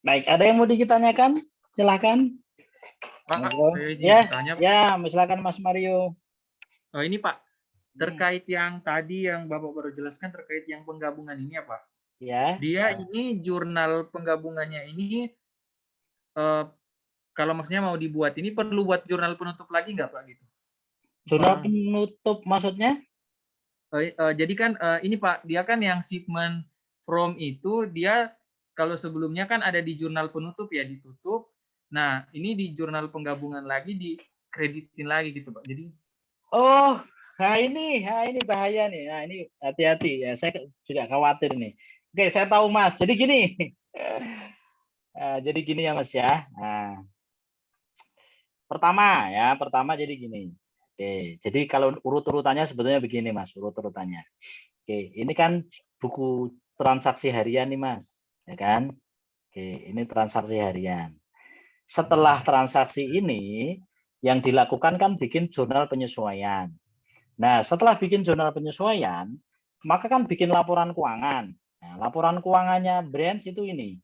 Baik, ada yang mau ditanyakan? Silakan. Pak, Monggo. saya izin Ya, bertanya, Pak. ya, silakan Mas Mario. Ini Pak, terkait yang tadi yang Bapak baru jelaskan terkait yang penggabungan ini ya Pak. Ya. Dia ini jurnal penggabungannya ini kalau maksudnya mau dibuat ini perlu buat jurnal penutup lagi nggak Pak gitu? Jurnal penutup maksudnya? Jadi kan ini Pak, dia kan yang shipment from itu dia kalau sebelumnya kan ada di jurnal penutup ya ditutup. Nah, ini di jurnal penggabungan lagi dikreditin lagi gitu Pak. Jadi Oh, ini bahaya nih. Nah, ini hati-hati ya. Saya juga khawatir nih. Oke, saya tahu Mas. Jadi gini. Jadi gini ya Mas ya. Nah, pertama jadi gini. Oke, jadi kalau urut-urutannya sebetulnya begini Mas, urut-urutannya. Oke, ini kan buku transaksi harian nih Mas, ya kan? Oke, ini transaksi harian. Setelah transaksi ini, yang dilakukan kan bikin jurnal penyesuaian. Nah, setelah bikin jurnal penyesuaian, maka kan bikin laporan keuangan. Nah, laporan keuangannya branch itu ini.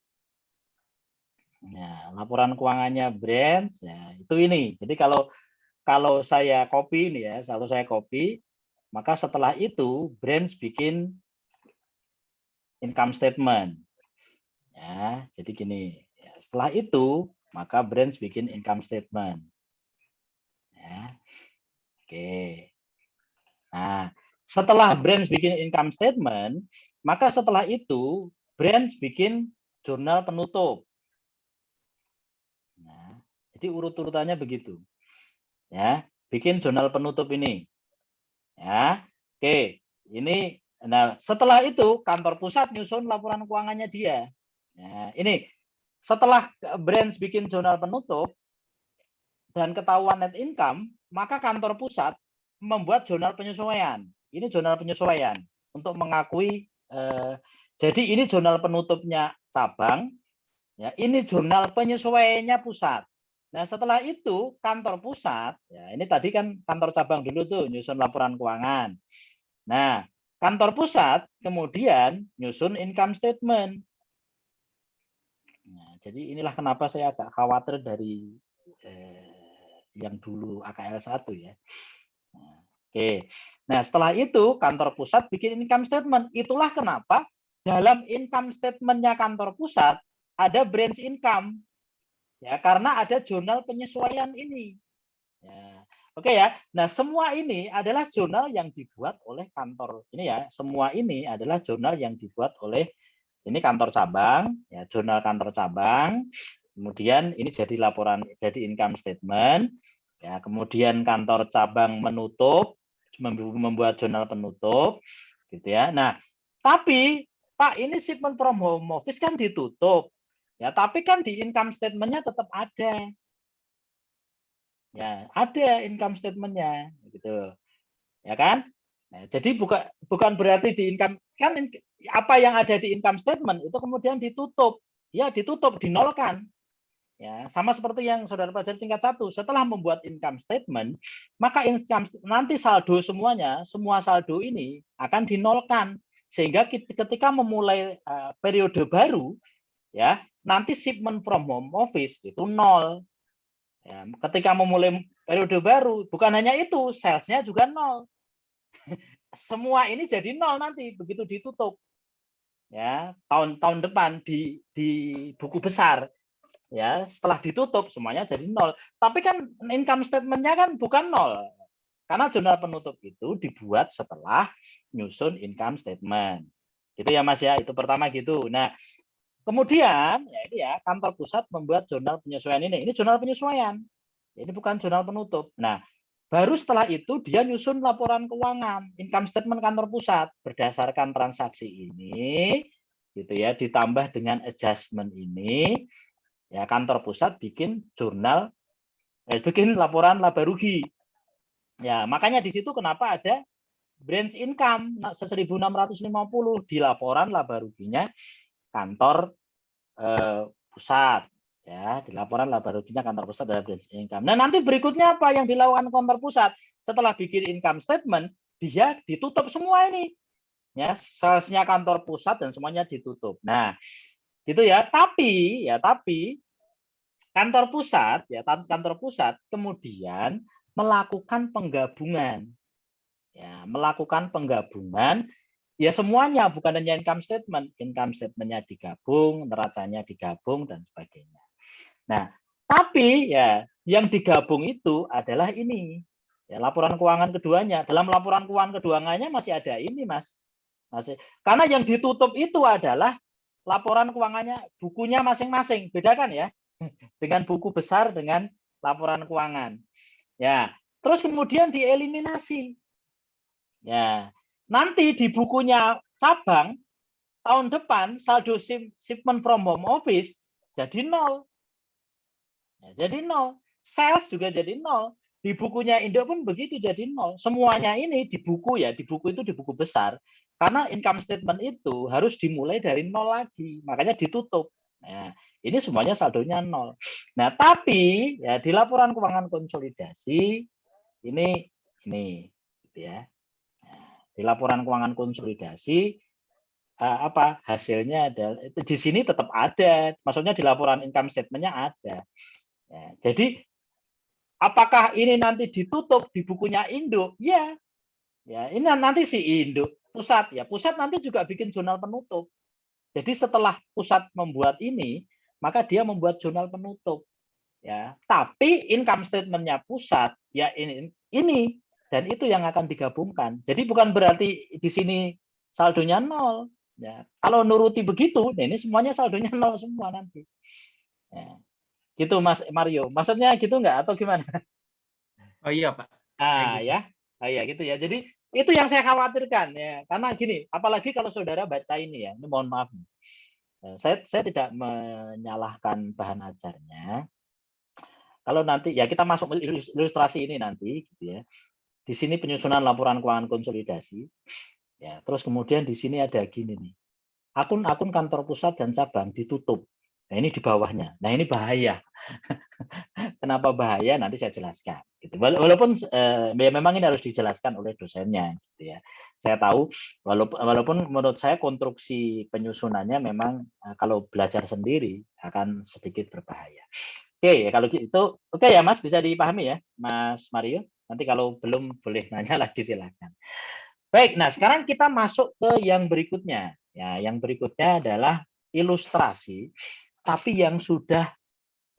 Nah, laporan keuangannya branch, ya, itu ini. Jadi kalau saya copy ini ya, kalau saya copy, maka setelah itu branch bikin income statement. Ya, jadi gini. Ya, setelah itu, maka branch bikin income statement. Ya, oke. Nah, setelah branch bikin income statement, maka setelah itu branch bikin jurnal penutup. Nah, jadi urut-urutannya begitu. Ya, bikin jurnal penutup ini. Ya, oke. Ini, nah setelah itu kantor pusat nyusun laporan keuangannya dia. Nah, ini setelah branch bikin jurnal penutup dan ketahuan net income, maka kantor pusat membuat jurnal penyesuaian. Ini jurnal penyesuaian untuk mengakui. Jadi ini jurnal penutupnya cabang, ya ini jurnal penyesuaiannya pusat. Nah setelah itu kantor pusat, ya ini tadi kan kantor cabang dulu tuh nyusun laporan keuangan. Nah kantor pusat kemudian nyusun income statement. Nah, jadi inilah kenapa saya agak khawatir dari yang dulu AKL 1 ya. Nah, oke. Nah, setelah itu kantor pusat bikin income statement. Itulah kenapa dalam income statement-nya kantor pusat ada branch income. Ya, karena ada jurnal penyesuaian ini. Ya. Oke ya. Nah, semua ini adalah jurnal yang dibuat oleh kantor. Ini ya, semua ini adalah jurnal yang dibuat oleh ini kantor cabang, ya, jurnal kantor cabang. Kemudian ini jadi laporan, jadi income statement. Ya, kemudian kantor cabang menutup, membuat jurnal penutup, gitu ya. Nah, tapi Pak ini shipment from home office kan ditutup, ya. Tapi kan di income statement-nya tetap ada, ya, ada income statement-nya, gitu, ya kan? Nah, jadi bukan berarti di income kan apa yang ada di income statement itu kemudian ditutup, ya ditutup, dinolkan. Ya, sama seperti yang saudara pelajari tingkat 1, setelah membuat income statement, maka income nanti saldo semuanya, semua saldo ini akan dinolkan sehingga ketika memulai periode baru, ya nanti shipment from home office itu nol. Ya, ketika memulai periode baru, bukan hanya itu, salesnya juga nol. Semua ini jadi nol nanti begitu ditutup. Ya, tahun depan di buku besar. Ya setelah ditutup semuanya jadi nol, tapi kan income statement-nya kan bukan nol karena jurnal penutup itu dibuat setelah nyusun income statement gitu ya Mas ya, itu pertama gitu. Nah kemudian ya ini ya kantor pusat membuat jurnal penyesuaian, ini jurnal penyesuaian, ini bukan jurnal penutup. Nah baru setelah itu dia nyusun laporan keuangan income statement kantor pusat berdasarkan transaksi ini gitu ya, ditambah dengan adjustment ini. Ya, kantor pusat bikin jurnal, bikin laporan laba rugi. Ya, makanya di situ kenapa ada branch income 1.650 di laporan laba ruginya kantor pusat. Ya, di laporan laba ruginya kantor pusat ada branch income. Nah, nanti berikutnya apa yang dilakukan kantor pusat? Setelah bikin income statement, dia ditutup semua ini. Ya, salesnya kantor pusat dan semuanya ditutup. Nah, Gitu ya. Tapi kantor pusat kemudian melakukan penggabungan. Ya, melakukan penggabungan ya semuanya, bukan hanya income statement-nya digabung, neracanya digabung dan sebagainya. Nah, tapi ya yang digabung itu adalah ini. Ya, laporan keuangan keduanya. Dalam laporan keuangan keduanya masih ada ini, Mas. Karena yang ditutup itu adalah laporan keuangannya, bukunya masing-masing. Bedakan ya. Dengan buku besar dengan laporan keuangan. Ya, terus kemudian dieliminasi. Ya, nanti di bukunya cabang tahun depan saldo shipment from home office jadi 0. Ya, jadi 0. Sales juga jadi 0. Di bukunya Indo pun begitu jadi 0. Semuanya ini di buku ya, di buku itu di buku besar. Karena income statement itu harus dimulai dari 0 lagi, makanya ditutup. Nah, ini semuanya saldonya 0. Nah, tapi ya di laporan keuangan konsolidasi ini gitu ya. Nah, di laporan keuangan konsolidasi apa hasilnya ada di sini tetap ada, maksudnya di laporan income statement-nya ada. Ya, jadi apakah ini nanti ditutup di bukunya Indo? Ya, ya ini nanti si Indo pusat ya, pusat nanti juga bikin jurnal penutup. Jadi setelah pusat membuat ini, maka dia membuat jurnal penutup. Ya, tapi income statement-nya pusat ya ini dan itu yang akan digabungkan. Jadi bukan berarti di sini saldonya 0. Ya, kalau nuruti begitu, nah ini semuanya saldonya 0 semua nanti. Ya, gitu Mas Mario. Maksudnya gitu nggak atau gimana? Oh iya Pak, kayak Ah gitu. ya, gitu ya. Jadi itu yang saya khawatirkan ya. Karena gini, apalagi kalau saudara baca ini ya, ini mohon maaf. Saya tidak menyalahkan bahan ajarnya. Kalau nanti ya kita masuk ilustrasi ini nanti, gitu ya. Di sini penyusunan laporan keuangan konsolidasi. Ya, terus kemudian di sini ada gini nih. Akun-akun kantor pusat dan cabang ditutup. Nah, ini di bawahnya. Nah, ini bahaya. Kenapa bahaya? Nanti saya jelaskan. Gitu. Walaupun ya memang ini harus dijelaskan oleh dosennya. Gitu ya. Saya tahu, walaupun menurut saya konstruksi penyusunannya memang kalau belajar sendiri akan sedikit berbahaya. Oke, kalau gitu, oke ya Mas, bisa dipahami ya, Mas Mario. Nanti kalau belum boleh nanya lagi silakan. Baik, nah sekarang kita masuk ke yang berikutnya. Ya, yang berikutnya adalah ilustrasi, tapi yang sudah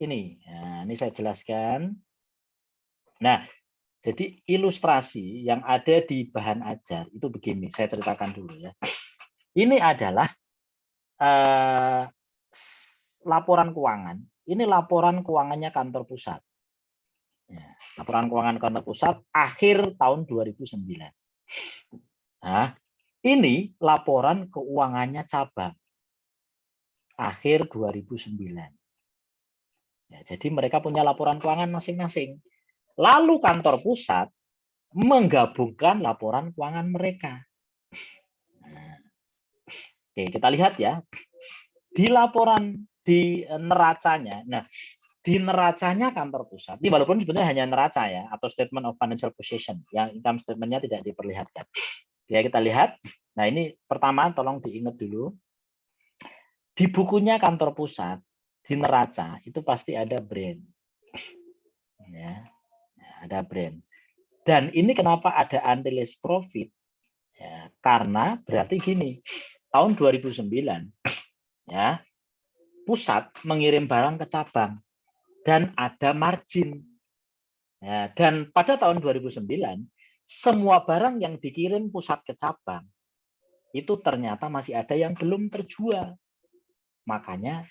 ini. Nah, ini saya jelaskan. Nah, jadi ilustrasi yang ada di bahan ajar itu begini. Saya ceritakan dulu ya. Ini adalah laporan keuangan. Ini laporan keuangannya kantor pusat. Ya, laporan keuangan kantor pusat akhir tahun 2009. Nah, ini laporan keuangannya cabang akhir 2009. Ya, jadi mereka punya laporan keuangan masing-masing. Lalu kantor pusat menggabungkan laporan keuangan mereka. Nah, oke, kita lihat ya. Di laporan di neracanya. Nah, di neracanya kantor pusat, ini walaupun sebenarnya hanya neraca ya, atau statement of financial position, yang income statement-nya tidak diperlihatkan. Ya, kita lihat. Nah, ini pertama tolong diingat dulu. Di bukunya kantor pusat, di neraca, itu pasti ada brand. Ya, ada brand. Dan ini kenapa ada unrealized profit? Ya, karena berarti gini, tahun 2009, ya, pusat mengirim barang ke cabang dan ada margin. Ya, dan pada tahun 2009, semua barang yang dikirim pusat ke cabang itu ternyata masih ada yang belum terjual. Makanya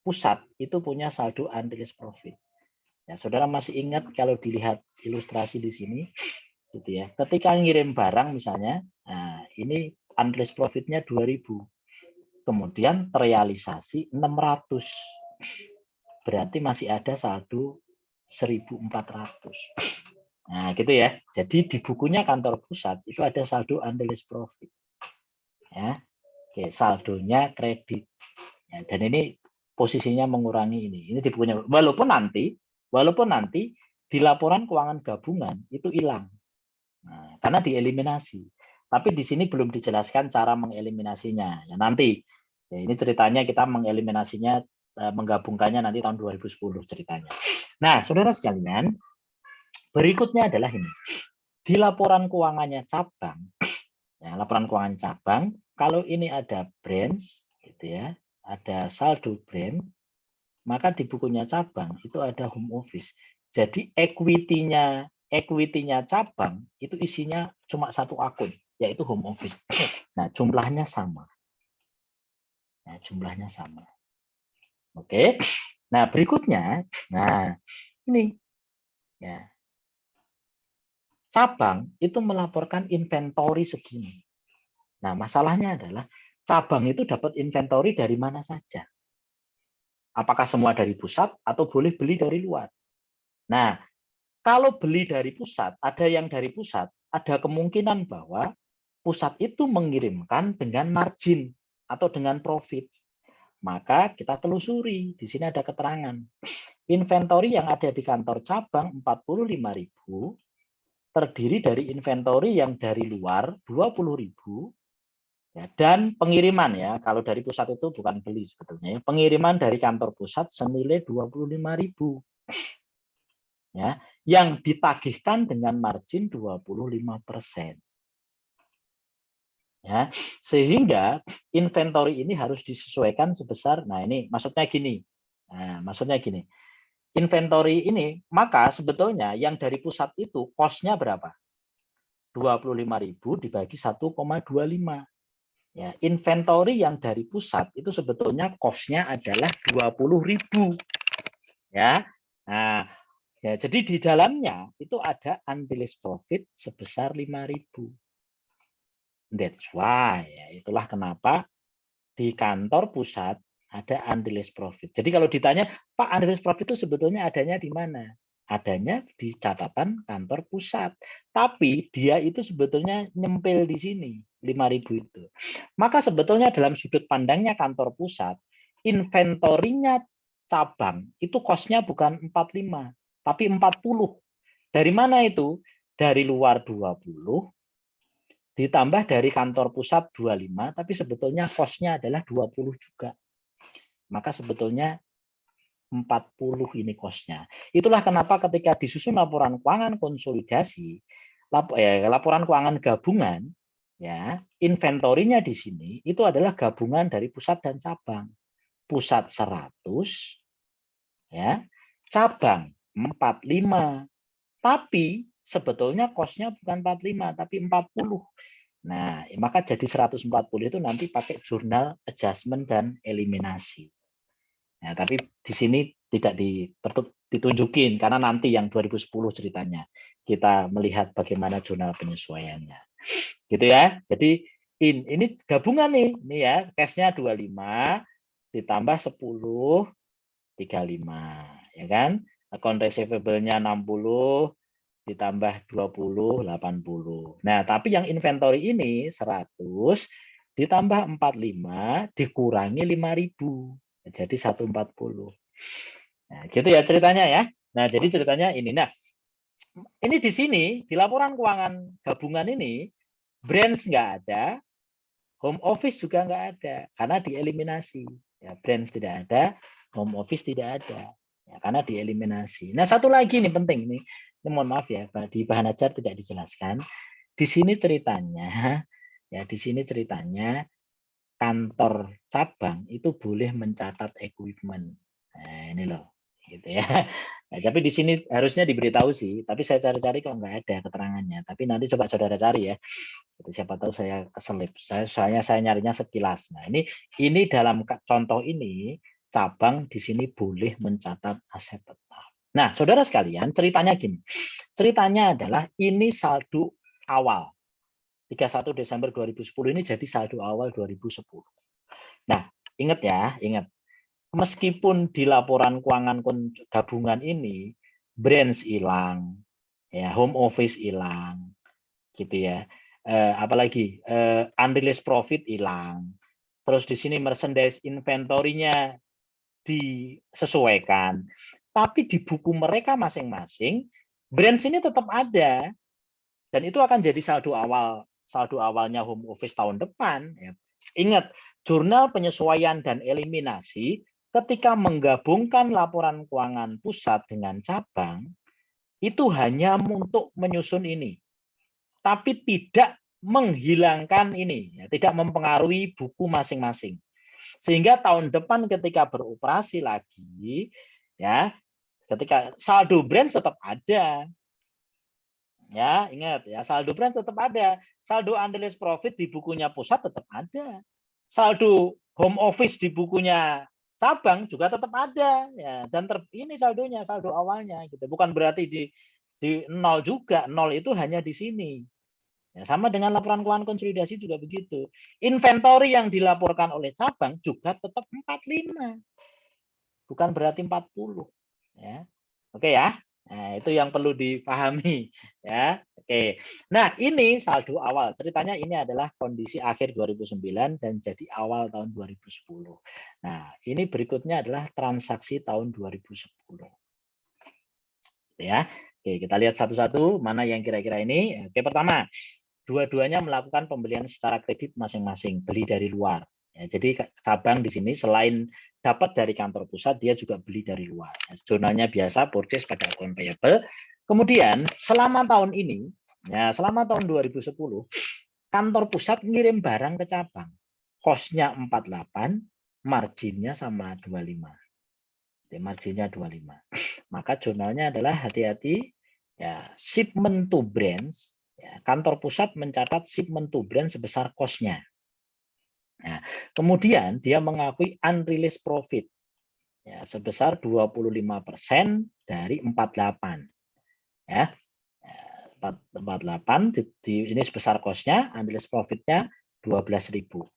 pusat itu punya saldo unrealized profit. Ya, saudara masih ingat kalau dilihat ilustrasi di sini, gitu ya. Ketika ngirim barang misalnya, nah ini unrealized profitnya 2.000, kemudian terrealisasi 600, berarti masih ada saldo 1.400. Nah, gitu ya. Jadi di bukunya kantor pusat itu ada saldo unrealized profit. Ya. Oke, saldonya kredit. Ya, dan ini posisinya mengurangi ini. Ini di bukunya. Walaupun nanti di laporan keuangan gabungan itu hilang. Nah, karena dieliminasi. Tapi di sini belum dijelaskan cara mengeliminasinya. Ya, nanti Ya, ini ceritanya kita mengeliminasinya, menggabungkannya nanti tahun 2010 ceritanya. Nah, saudara sekalian, berikutnya adalah ini. Di laporan keuangannya cabang, ya, laporan keuangan cabang, kalau ini ada branch, gitu ya, ada saldo branch, maka di bukunya cabang itu ada home office. Jadi equity-nya cabang itu isinya cuma satu akun, yaitu home office. Nah, jumlahnya sama. Nah, jumlahnya sama. Oke. Nah, berikutnya, nah ini ya. Cabang itu melaporkan inventory segini. Nah, masalahnya adalah cabang itu dapat inventory dari mana saja. Apakah semua dari pusat atau boleh beli dari luar? Nah, kalau beli dari pusat, ada yang dari pusat, ada kemungkinan bahwa pusat itu mengirimkan dengan margin atau dengan profit. Maka kita telusuri, di sini ada keterangan. Inventory yang ada di kantor cabang 45.000 terdiri dari inventory yang dari luar 20.000 ya, dan pengiriman ya. Kalau dari pusat itu bukan beli sebetulnya ya. Pengiriman dari kantor pusat senilai 25.000 ya, yang ditagihkan dengan margin 25%. Ya, sehingga inventory ini harus disesuaikan sebesar, nah ini maksudnya gini. Nah, maksudnya gini. Inventory ini, maka sebetulnya yang dari pusat itu cost-nya berapa? 25.000 dibagi 1,25. Ya, inventory yang dari pusat itu sebetulnya cost-nya adalah 20.000. Ya. Nah, ya, jadi di dalamnya itu ada unrealized profit sebesar 5.000. That's why, ya, itulah kenapa di kantor pusat ada unrealized profit. Jadi kalau ditanya, Pak, unrealized profit itu sebetulnya adanya di mana? Adanya di catatan kantor pusat. Tapi dia itu sebetulnya nyempil di sini, 5.000 itu. Maka sebetulnya dalam sudut pandangnya kantor pusat, inventorinya cabang itu cost-nya bukan 45, tapi 40. Dari mana itu? Dari luar 20, ditambah dari kantor pusat 25, tapi sebetulnya cost-nya adalah 20 juga. Maka sebetulnya 40 ini cost-nya. Itulah kenapa ketika disusun laporan keuangan konsolidasi, laporan keuangan gabungan, ya, inventorinya di sini itu adalah gabungan dari pusat dan cabang. Pusat 100, ya, cabang 45. Tapi sebetulnya cost-nya bukan 45, tapi 40. Nah, maka jadi 140 itu nanti pakai jurnal adjustment dan eliminasi. Nah, tapi di sini tidak ditunjukin karena nanti yang 2010 ceritanya. Kita melihat bagaimana jurnal penyesuaiannya. Gitu ya. Jadi ini gabungan nih. Ini ya, cash-nya 25 ditambah 10 35, ya kan? Account receivable-nya 60 ditambah 20 80. Nah, tapi yang inventory ini 100 ditambah 45 dikurangi 5.000. Jadi 140. Nah, gitu ya ceritanya ya. Nah, jadi ceritanya ini. Nah, ini di sini di laporan keuangan gabungan ini branch nggak ada, home office juga nggak ada karena dieliminasi. Ya, branch tidak ada, home office tidak ada. Ya, karena dieliminasi. Nah, satu lagi nih penting nih. Ini mohon maaf ya, di bahan ajar tidak dijelaskan. Di sini ceritanya, ya di sini ceritanya kantor cabang itu boleh mencatat equipment. Nah, ini loh, gitu ya. Nah, tapi di sini harusnya diberitahu sih, tapi saya cari-cari kok nggak ada keterangannya. Tapi nanti coba saudara cari ya. Itu siapa tahu saya keselip. Soalnya saya nyarinya sekilas. Nah, ini dalam contoh ini cabang di sini boleh mencatat aset tetap. Nah, saudara sekalian, ceritanya gini. Ceritanya adalah ini saldo awal. 31 Desember 2010 ini jadi saldo awal 2010. Nah, ingat ya, ingat. Meskipun di laporan keuangan gabungan ini branch hilang, ya home office hilang, gitu ya. Apalagi unrealized profit hilang. Terus di sini merchandise inventory-nya disesuaikan. Tapi di buku mereka masing-masing, branch ini tetap ada. Dan itu akan jadi saldo awalnya home office tahun depan. Ya. Ingat, jurnal penyesuaian dan eliminasi ketika menggabungkan laporan keuangan pusat dengan cabang itu hanya untuk menyusun ini, tapi tidak menghilangkan ini, ya, tidak mempengaruhi buku masing-masing. Sehingga tahun depan ketika beroperasi lagi, ya, ketika saldo brand tetap ada. Ya, ingat ya, saldo brand tetap ada. Saldo unrealized profit di bukunya pusat tetap ada. Saldo home office di bukunya cabang juga tetap ada ya, dan ini saldonya, saldo awalnya gitu. Bukan berarti di nol juga. Nol itu hanya di sini. Ya, sama dengan laporan keuangan konsolidasi juga begitu. Inventory yang dilaporkan oleh cabang juga tetap 45. Bukan berarti 40 ya. Oke ya. Nah, itu yang perlu dipahami ya. Oke. Nah, ini saldo awal. Ceritanya ini adalah kondisi akhir 2009 dan jadi awal tahun 2010. Nah, ini berikutnya adalah transaksi tahun 2010. Ya. Oke, kita lihat satu-satu mana yang kira-kira ini. Oke, pertama, dua-duanya melakukan pembelian secara kredit masing-masing, beli dari luar. Ya, jadi cabang di sini selain dapat dari kantor pusat, dia juga beli dari luar. Jurnalnya biasa, purchase pada account payable. Kemudian selama tahun ini, ya selama tahun 2010, kantor pusat ngirim barang ke cabang. Cost-nya 48, marginnya sama 25. Marginnya 25. Maka jurnalnya adalah hati-hati, ya shipment to brands. Ya, kantor pusat mencatat shipment to brand sebesar cost-nya. Nah, kemudian dia mengakui unrealized profit ya, sebesar 25% dari 48. Ya. 48 ini sebesar cost-nya, unrealized profit-nya 12.000.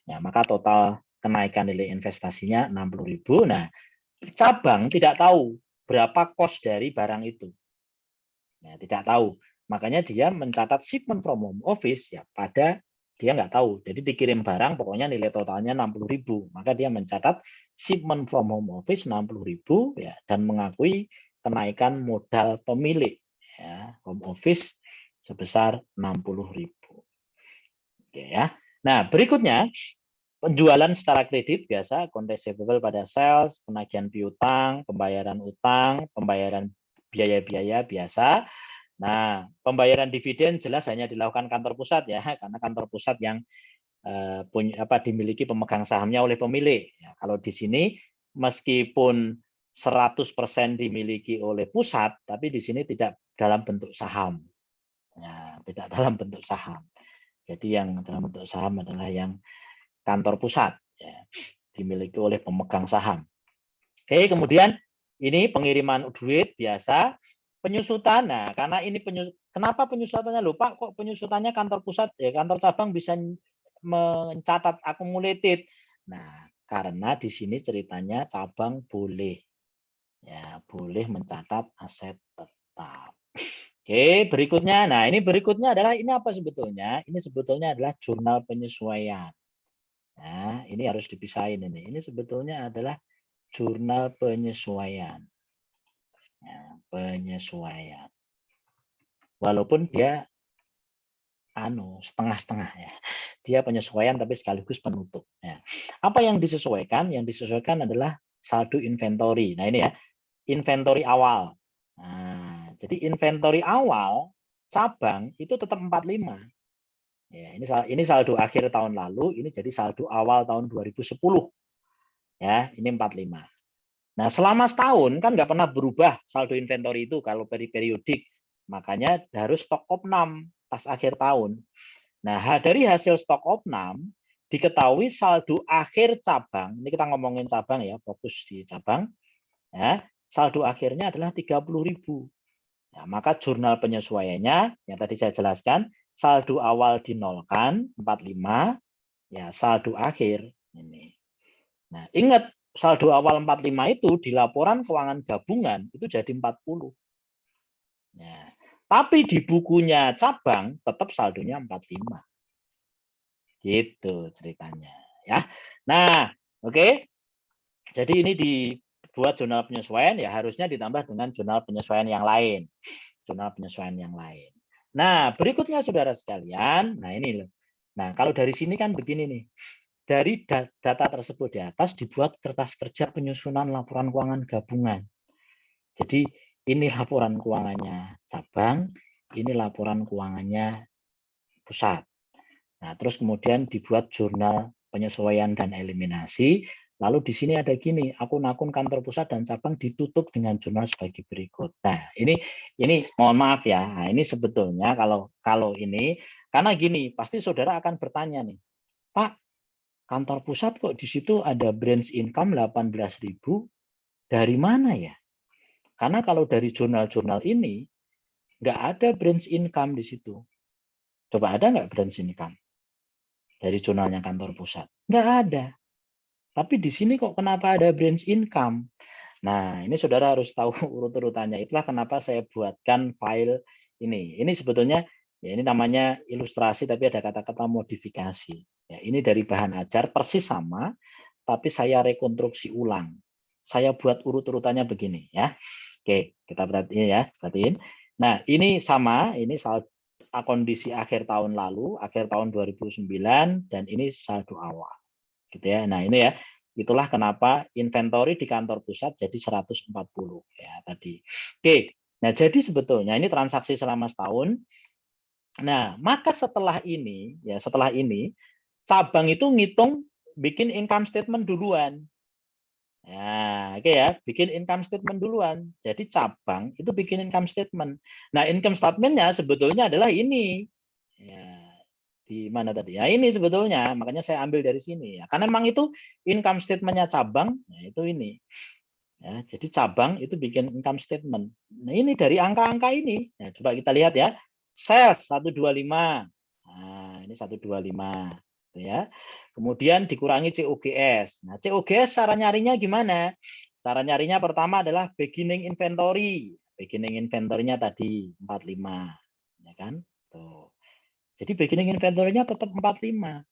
Ya, maka total kenaikan nilai investasinya 60.000. Nah, cabang tidak tahu berapa cost dari barang itu. Ya, tidak tahu. Makanya dia mencatat shipment from home office ya pada dia nggak tahu. Jadi dikirim barang pokoknya nilai totalnya 60.000. Maka dia mencatat shipment from home office 60.000 ya dan mengakui kenaikan modal pemilik ya, home office sebesar 60.000. Oke ya. Nah, berikutnya penjualan secara kredit biasa, account receivable pada sales, penagihan piutang, pembayaran utang, pembayaran biaya-biaya biasa. Nah, pembayaran dividen jelas hanya dilakukan kantor pusat ya, karena kantor pusat yang dimiliki pemegang sahamnya oleh pemilik. Ya, kalau di sini meskipun 100% dimiliki oleh pusat, tapi di sini tidak dalam bentuk saham. Ya, tidak dalam bentuk saham. Jadi yang dalam bentuk saham adalah yang kantor pusat, ya, dimiliki oleh pemegang saham. Oke, kemudian ini pengiriman duit biasa. Penyusutan, nah karena ini kenapa penyusutannya lupa kok penyusutannya kantor pusat ya kantor cabang bisa mencatat accumulated. Nah karena di sini ceritanya cabang boleh ya boleh mencatat aset tetap. Oke berikutnya, nah ini berikutnya adalah ini apa sebetulnya? Ini sebetulnya adalah jurnal penyesuaian. Nah ini harus dipisahin ini. Ini sebetulnya adalah jurnal penyesuaian. Ya, penyesuaian. Walaupun dia setengah-setengah ya. Dia penyesuaian tapi sekaligus penutup. Ya. Apa yang disesuaikan? Yang disesuaikan adalah saldo inventory. Nah ini ya, inventory awal. Nah, jadi inventory awal cabang itu tetap 45. Ya, ini saldo akhir tahun lalu, ini jadi saldo awal tahun 2010. Ya, ini 45. Nah, selama setahun kan nggak pernah berubah saldo inventory itu kalau periodik. Makanya harus stok opnam pas akhir tahun. Nah, dari hasil stok opnam diketahui saldo akhir cabang. Ini kita ngomongin cabang ya, fokus di cabang. Ya, saldo akhirnya adalah 30.000. Ya, maka jurnal penyesuaiannya yang tadi saya jelaskan, saldo awal dinolkan 45, ya saldo akhir ini. Nah, ingat saldo awal 45 itu di laporan keuangan gabungan itu jadi 40. Nah, tapi di bukunya cabang tetap saldonya 45. Gitu ceritanya ya. Nah, oke. Jadi ini dibuat jurnal penyesuaian ya harusnya ditambah dengan jurnal penyesuaian yang lain. Jurnal penyesuaian yang lain. Nah, berikutnya saudara sekalian, nah ini loh. Nah, kalau dari sini kan begini nih. dari data tersebut di atas dibuat kertas kerja penyusunan laporan keuangan gabungan. Jadi ini laporan keuangannya cabang, ini laporan keuangannya pusat. Nah, terus kemudian dibuat jurnal penyesuaian dan eliminasi. Lalu di sini ada gini, akun-akun kantor pusat dan cabang ditutup dengan jurnal sebagai berikut. Nah, ini mohon maaf ya. Nah, ini sebetulnya kalau ini karena gini, pasti saudara akan bertanya nih, Pak, kantor pusat kok di situ ada branch income 18.000, dari mana ya? Karena kalau dari jurnal-jurnal ini nggak ada branch income di situ. Coba ada nggak branch income dari jurnalnya kantor pusat? Nggak ada. Tapi di sini kok kenapa ada branch income? Nah, ini saudara harus tahu urut-urutannya. Itulah kenapa saya buatkan file ini. Ini sebetulnya ya ini namanya ilustrasi tapi ada kata-kata modifikasi. Ya, ini dari bahan ajar persis sama, tapi saya rekonstruksi ulang. Saya buat urut-urutannya begini ya. Oke, kita perhatiin ya, perhatiin. Nah, ini sama, ini kondisi akhir tahun lalu, akhir tahun 2009 dan ini saldo awal. Gitu ya. Nah, ini ya. Itulah kenapa inventory di kantor pusat jadi 140 ya tadi. Oke. Nah, jadi sebetulnya ini transaksi selama setahun. Nah, maka setelah ini cabang itu ngitung bikin income statement duluan. Ya, oke ya, bikin income statement duluan. Jadi cabang itu bikin income statement. Nah, income statement-nya sebetulnya adalah ini. Ya, di mana tadi? Ya ini sebetulnya, makanya saya ambil dari sini ya. Karena memang itu income statement-nya cabang, ya itu ini. Ya, jadi cabang itu bikin income statement. Nah, ini dari angka-angka ini. Nah, coba kita lihat ya. Sales 125. Nah, ini 125 ya. Kemudian dikurangi COGS. Nah, COGS cara nyarinya gimana? Cara nyarinya pertama adalah beginning inventory. Beginning inventory-nya tadi 45, ya kan? Tuh. Jadi beginning inventory-nya tetap 45.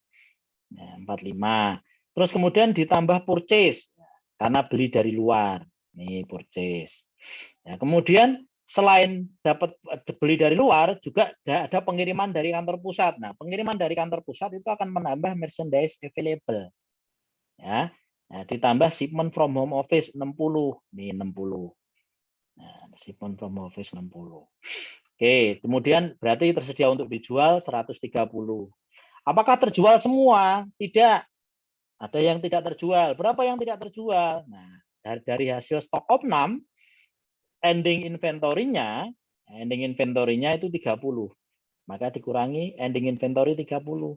Nah, 45. Terus kemudian ditambah purchase karena beli dari luar. Nih purchase. Ya, kemudian selain dapat beli dari luar, juga ada pengiriman dari kantor pusat. Nah, pengiriman dari kantor pusat itu akan menambah merchandise available. Ya. Nah, ditambah shipment from home office 60. Nih 60. Nah, shipment from home office 60. Oke, kemudian berarti tersedia untuk dijual 130. Apakah terjual semua? Tidak. Ada yang tidak terjual. Berapa yang tidak terjual? Nah, dari hasil stock opnam, ending inventory-nya itu 30. Maka dikurangi ending inventory 30.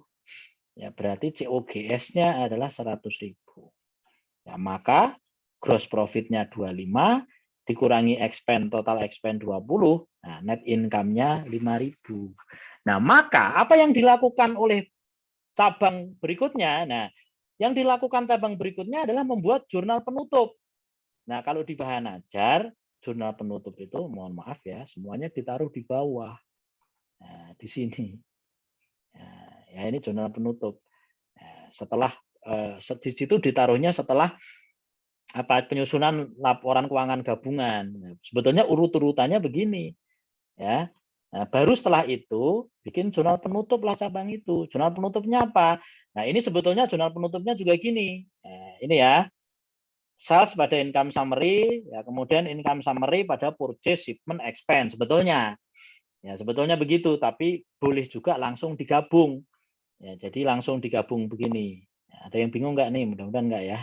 Ya, berarti COGS-nya adalah 100.000. Ya, maka gross profit-nya 25 dikurangi total expense 20. Nah, net income-nya 5.000. Nah, maka apa yang dilakukan oleh cabang berikutnya? Nah, yang dilakukan cabang berikutnya adalah membuat jurnal penutup. Nah, kalau di bahan ajar, jurnal penutup itu, mohon maaf ya, semuanya ditaruh di bawah. Nah, di sini. Ya, ini jurnal penutup. Nah, setelah di situ ditaruhnya setelah penyusunan laporan keuangan gabungan. Nah, sebetulnya urut-urutannya begini. Ya. Nah, baru setelah itu bikin jurnal penutup lah cabang itu. Jurnal penutupnya apa? Nah, ini sebetulnya jurnal penutupnya juga gini. Nah, ini ya. Sales pada income summary, ya kemudian income summary pada purchase, shipment, expense. Sebetulnya, ya sebetulnya begitu. Tapi boleh juga langsung digabung. Ya, jadi langsung digabung begini. Ya, ada yang bingung nggak nih? Mudah-mudahan nggak ya.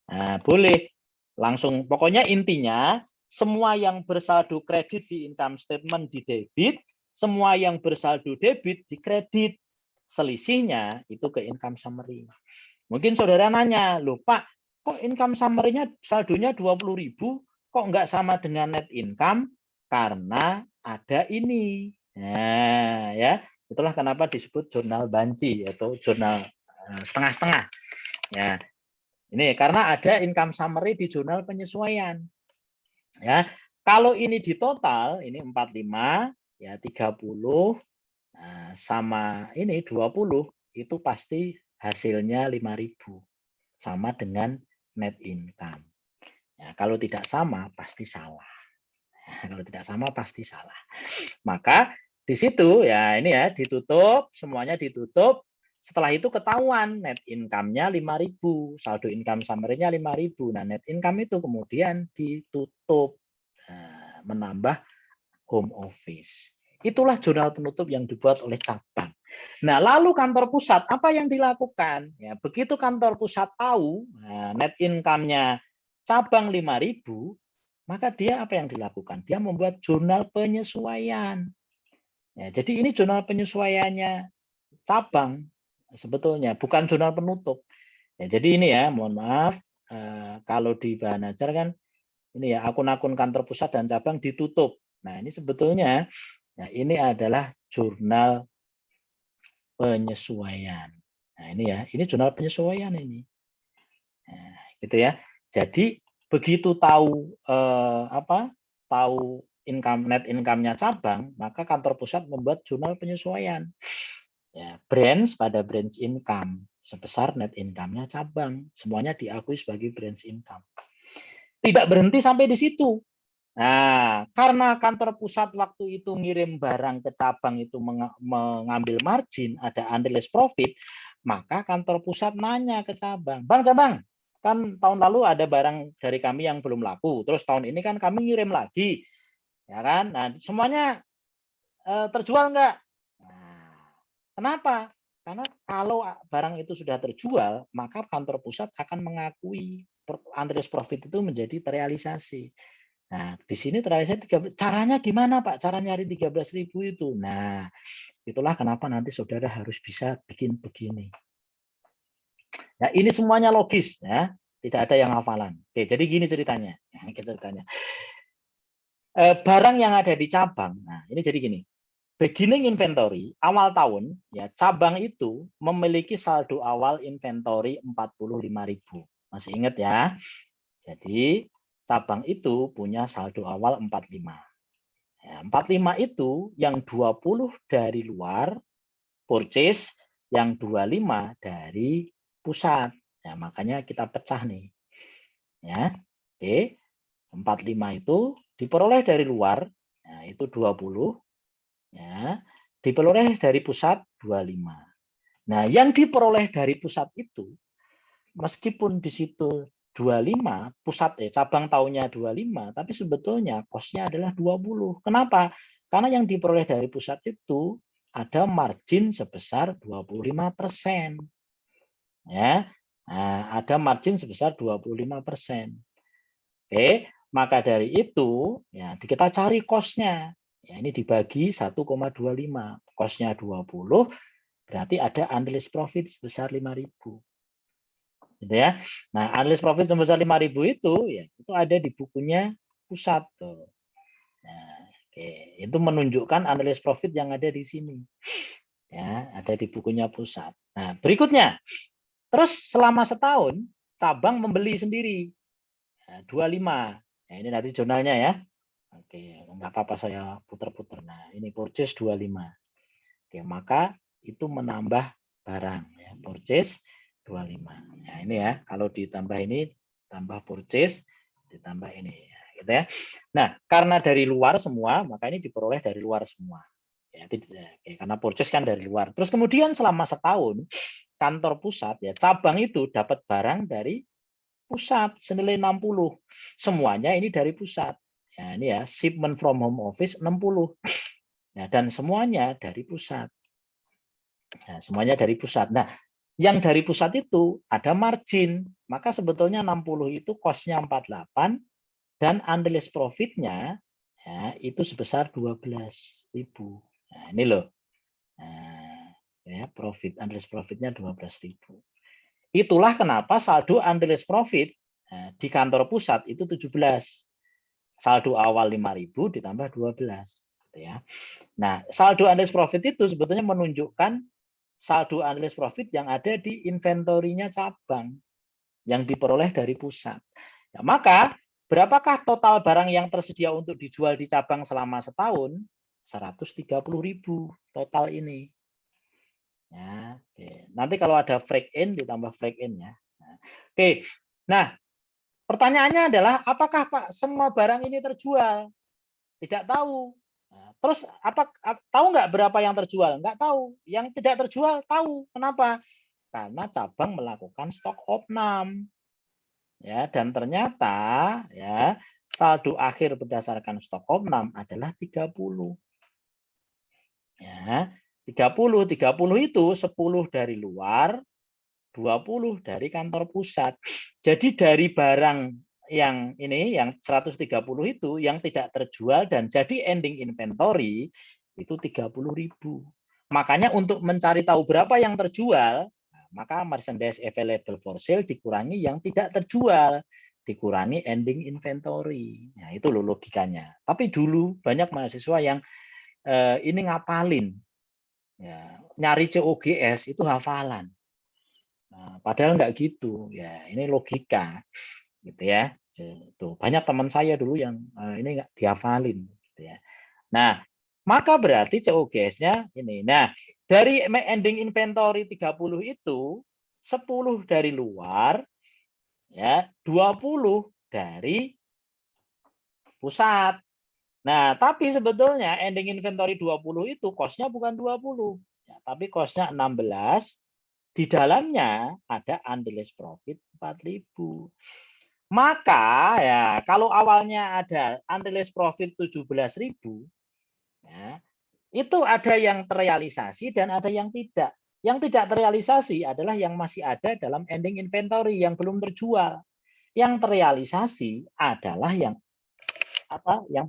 Nah, boleh langsung. Pokoknya intinya semua yang bersaldo kredit di income statement di debit, semua yang bersaldo debit di kredit. Selisihnya itu ke income summary. Mungkin saudara nanya, loh Pak, kok income summary-nya saldonya 20.000, kok nggak sama dengan net income? Karena ada ini. Nah, ya, itulah kenapa disebut jurnal banci atau jurnal setengah-setengah. Ya, ini karena ada income summary di jurnal penyesuaian. Ya, kalau ini di total ini 45 ya 30 sama ini 20 itu pasti hasilnya 5.000 sama dengan net income. Ya, kalau tidak sama pasti salah. Ya, kalau tidak sama pasti salah. Maka di situ ya ini ya ditutup, semuanya ditutup. setelah itu ketahuan net income-nya 5.000, saldo income summary-nya 5.000. Nah, net income itu kemudian ditutup, menambah home office. Itulah jurnal penutup yang dibuat oleh cabang. Nah, lalu kantor pusat apa yang dilakukan? Ya, begitu kantor pusat tahu net income-nya cabang 5.000, maka dia apa yang dilakukan? Dia membuat jurnal penyesuaian. Ya, jadi ini jurnal penyesuaiannya cabang sebetulnya, bukan jurnal penutup. Ya, jadi ini ya, mohon maaf, kalau di bahan ajar kan ini ya akun-akun kantor pusat dan cabang ditutup. Nah, ini sebetulnya ya, ini adalah jurnal penyesuaian. Nah, ini ya, ini jurnal penyesuaian ini. Nah, gitu ya. Jadi begitu tahu tahu net income-nya cabang, maka kantor pusat membuat jurnal penyesuaian. Ya, branch pada branch income sebesar net income-nya cabang. Semuanya diakui sebagai branch income. Tidak berhenti sampai di situ. Nah, karena kantor pusat waktu itu ngirim barang ke cabang itu mengambil margin, ada unrealized profit, maka kantor pusat nanya ke cabang, Bang, cabang, kan tahun lalu ada barang dari kami yang belum laku, terus tahun ini kan kami ngirim lagi, ya kan? Nah, semuanya terjual enggak? Nah, kenapa? Karena kalau barang itu sudah terjual, maka kantor pusat akan mengakui unrealized profit itu menjadi terrealisasi. Nah, di sini terrealisasi caranya gimana, Pak? Cara nyari 13.000 itu. Nah, itulah kenapa nanti saudara harus bisa bikin begini. Nah, ini semuanya logis ya. Tidak ada yang hafalan. Oke, jadi gini ceritanya. Barang yang ada di cabang. Nah, ini jadi gini. Beginning inventory awal tahun ya cabang itu memiliki saldo awal inventory 45.000. Masih ingat ya? Jadi cabang itu punya saldo awal 45. Ya, 45 itu yang 20 dari luar purchase, yang 25 dari pusat. Ya, makanya kita pecah nih. Ya. Oke. 45 itu diperoleh dari luar, nah, itu 20. Ya, diperoleh dari pusat 25. Nah, yang diperoleh dari pusat itu meskipun di situ 25, pusat cabang tahunnya 25, tapi sebetulnya kosnya adalah 20. Kenapa? Karena yang diperoleh dari pusat itu ada margin sebesar 25%. Ya. Nah, ada margin sebesar 25%. Oke, maka dari itu ya kita cari kosnya. Ya, ini dibagi 1,25. Kosnya 20, berarti ada unrealized profit sebesar 5.000. Gitu ya. Nah, unrealized profit sebesar 5.000 itu ada di bukunya pusat tuh. Nah, oke. Itu menunjukkan unrealized profit yang ada di sini. Ya, ada di bukunya pusat. Nah, berikutnya. Terus selama setahun cabang membeli sendiri. Nah, 25. Nah, ini nanti jurnalnya ya. Oke, enggak apa-apa saya putar-putar. Nah, ini purchase 25. Oke, maka itu menambah barang ya, purchase 25. Nah, ini ya, kalau ditambah ini tambah purchase ditambah ini ya, gitu ya. Nah, karena dari luar semua, maka ini diperoleh dari luar semua. Ya, karena purchase kan dari luar. Terus kemudian selama setahun kantor pusat ya, cabang itu dapat barang dari pusat senilai 60. Semuanya ini dari pusat. Ya, ini ya, shipment from home office 60. Nah, dan semuanya dari pusat. Nah, semuanya dari pusat. Nah, yang dari pusat itu ada margin. Maka sebetulnya 60 itu cost-nya 48 dan unrealized profit-nya ya, itu sebesar 12.000. Nah, ini loh. Nah, ya, profit unrealized profit-nya 12.000. Itulah kenapa saldo unrealized profit di kantor pusat itu 17. Saldo awal 5.000 ditambah 12. Gitu ya. Nah, saldo unrealized profit itu sebetulnya menunjukkan saldo unrealized profit yang ada di inventorinya cabang yang diperoleh dari pusat. Ya, maka berapakah total barang yang tersedia untuk dijual di cabang selama setahun? 130.000 total ini. Ya, oke. Nanti kalau ada break in ditambah break in ya. Oke. Nah, pertanyaannya adalah apakah Pak semua barang ini terjual? Tidak tahu. Nah, Terus tahu nggak berapa yang terjual? Nggak tahu. Yang tidak terjual tahu. Kenapa? Karena cabang melakukan stok opnam. Ya, dan ternyata ya saldo akhir berdasarkan stok opnam adalah 30. Ya, 30 itu 10 dari luar, 20 dari kantor pusat. Jadi dari barang yang ini yang 130 itu yang tidak terjual dan jadi ending inventory itu 30.000. Makanya untuk mencari tahu berapa yang terjual, maka merchandise available for sale dikurangi yang tidak terjual, dikurangi ending inventory. Nah, itu loh logikanya. Tapi dulu banyak mahasiswa yang ini ngapalin. Ya, nyari COGS itu hafalan. Nah, padahal nggak gitu. Ya, ini logika gitu ya. Tuh, banyak teman saya dulu yang ini nggak dihafalin gitu ya. Nah, maka berarti COGS-nya ini. Nah, dari ending inventory 30 itu 10 dari luar ya, 20 dari pusat. Nah, tapi sebetulnya ending inventory 20 itu cost-nya bukan 20, ya, tapi cost-nya 16. Di dalamnya ada unrealized profit 4.000. Maka ya kalau awalnya ada unrealized profit 17.000, ya, itu ada yang terrealisasi dan ada yang tidak. Yang tidak terrealisasi adalah yang masih ada dalam ending inventory yang belum terjual. Yang terrealisasi adalah yang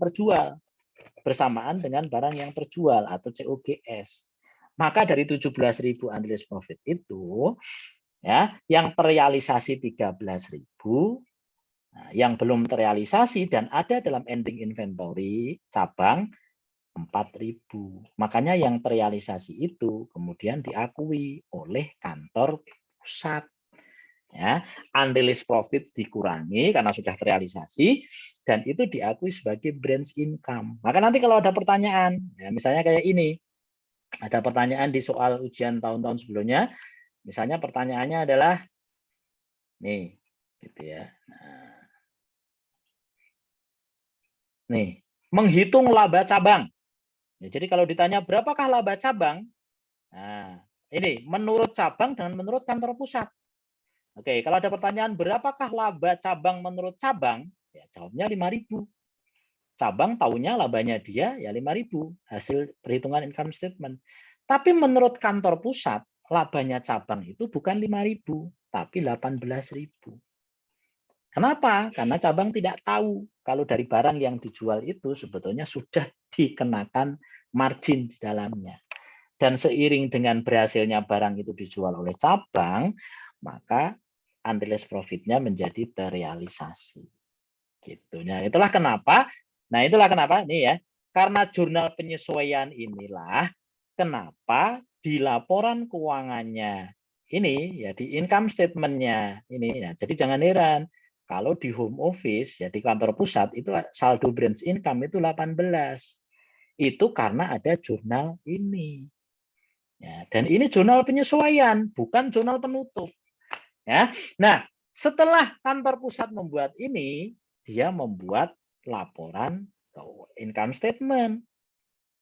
terjual bersamaan dengan barang yang terjual atau COGS. Maka dari 17.000 unrealized profit itu ya, yang terrealisasi 13.000, nah, yang belum terrealisasi dan ada dalam ending inventory cabang 4.000. Makanya yang terrealisasi itu kemudian diakui oleh kantor pusat. Ya, unrealized profit dikurangi karena sudah terrealisasi dan itu diakui sebagai branch income. Maka nanti kalau ada pertanyaan, ya misalnya kayak ini, ada pertanyaan di soal ujian tahun-tahun sebelumnya, misalnya pertanyaannya adalah nih, gitu ya. Nih, menghitung laba cabang. Ya, jadi kalau ditanya berapakah laba cabang, nah ini menurut cabang dan menurut kantor pusat. Oke, kalau ada pertanyaan berapakah laba cabang menurut cabang, ya jawabnya 5.000. Cabang tahunya labanya dia ya 5.000 hasil perhitungan income statement. Tapi menurut kantor pusat, labanya cabang itu bukan 5.000, tapi 18.000. Kenapa? Karena cabang tidak tahu kalau dari barang yang dijual itu sebetulnya sudah dikenakan margin di dalamnya. Dan seiring dengan berhasilnya barang itu dijual oleh cabang, maka unrealized profit-nya menjadi terrealisasi. Gitu. Nah, itulah kenapa nih ya. Karena jurnal penyesuaian inilah kenapa di laporan keuangannya ini ya di income statement-nya ini ya. Jadi jangan heran kalau di home office ya di kantor pusat itu saldo branch income itu 18. Itu karena ada jurnal ini. Ya, dan ini jurnal penyesuaian, bukan jurnal penutup. Ya. Nah, setelah kantor pusat membuat ini, dia membuat laporan income statement.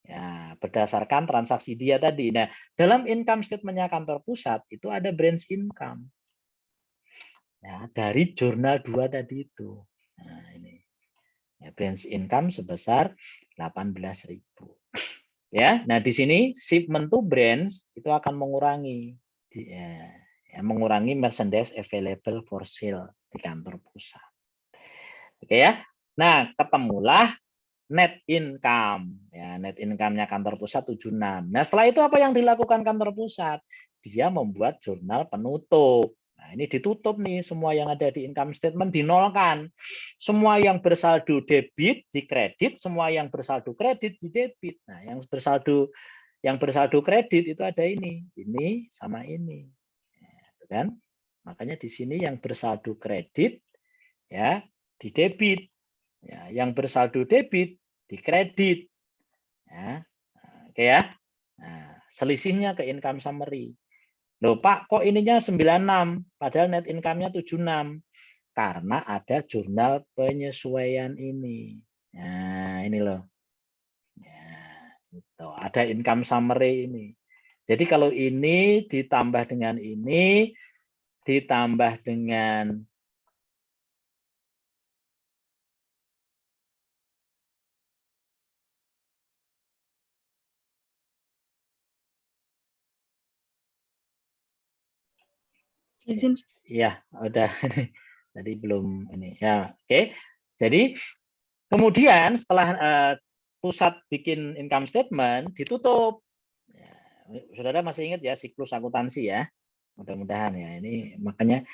Ya, berdasarkan transaksi dia tadi. Nah, dalam income statement-nya kantor pusat itu ada branch income. Ya, dari jurnal 2 tadi itu. Nah, ini. Ya, branch income sebesar 18.000. Ya, nah di sini shipment to branch itu akan mengurangi mengurangi merchandise available for sale di kantor pusat. Oke ya. Nah, ketemulah net income. Ya, net income-nya kantor pusat 76. Nah, setelah itu apa yang dilakukan kantor pusat? Dia membuat jurnal penutup. Nah, ini ditutup nih semua yang ada di income statement dinolkan. Semua yang bersaldo debit di kredit, semua yang bersaldo kredit di debit. Nah, yang bersaldo kredit itu ada ini sama ini. Ya, kan? Makanya di sini yang bersaldo kredit ya di debit. Ya, yang bersaldo debit di kredit. Ya. Oke ya. Nah, selisihnya ke income summary. Loh Pak, kok ininya 96 padahal net income-nya 76? Karena ada jurnal penyesuaian ini. Nah, ini loh. Ya. Gitu. Ada income summary ini. Jadi kalau ini ditambah dengan ini, ditambah dengan izin. ya udah tadi belum ini ya oke. Jadi kemudian setelah pusat bikin income statement ditutup. Ya, saudara masih ingat ya siklus akuntansi ya? Mudah-mudahan ya. Ini makanya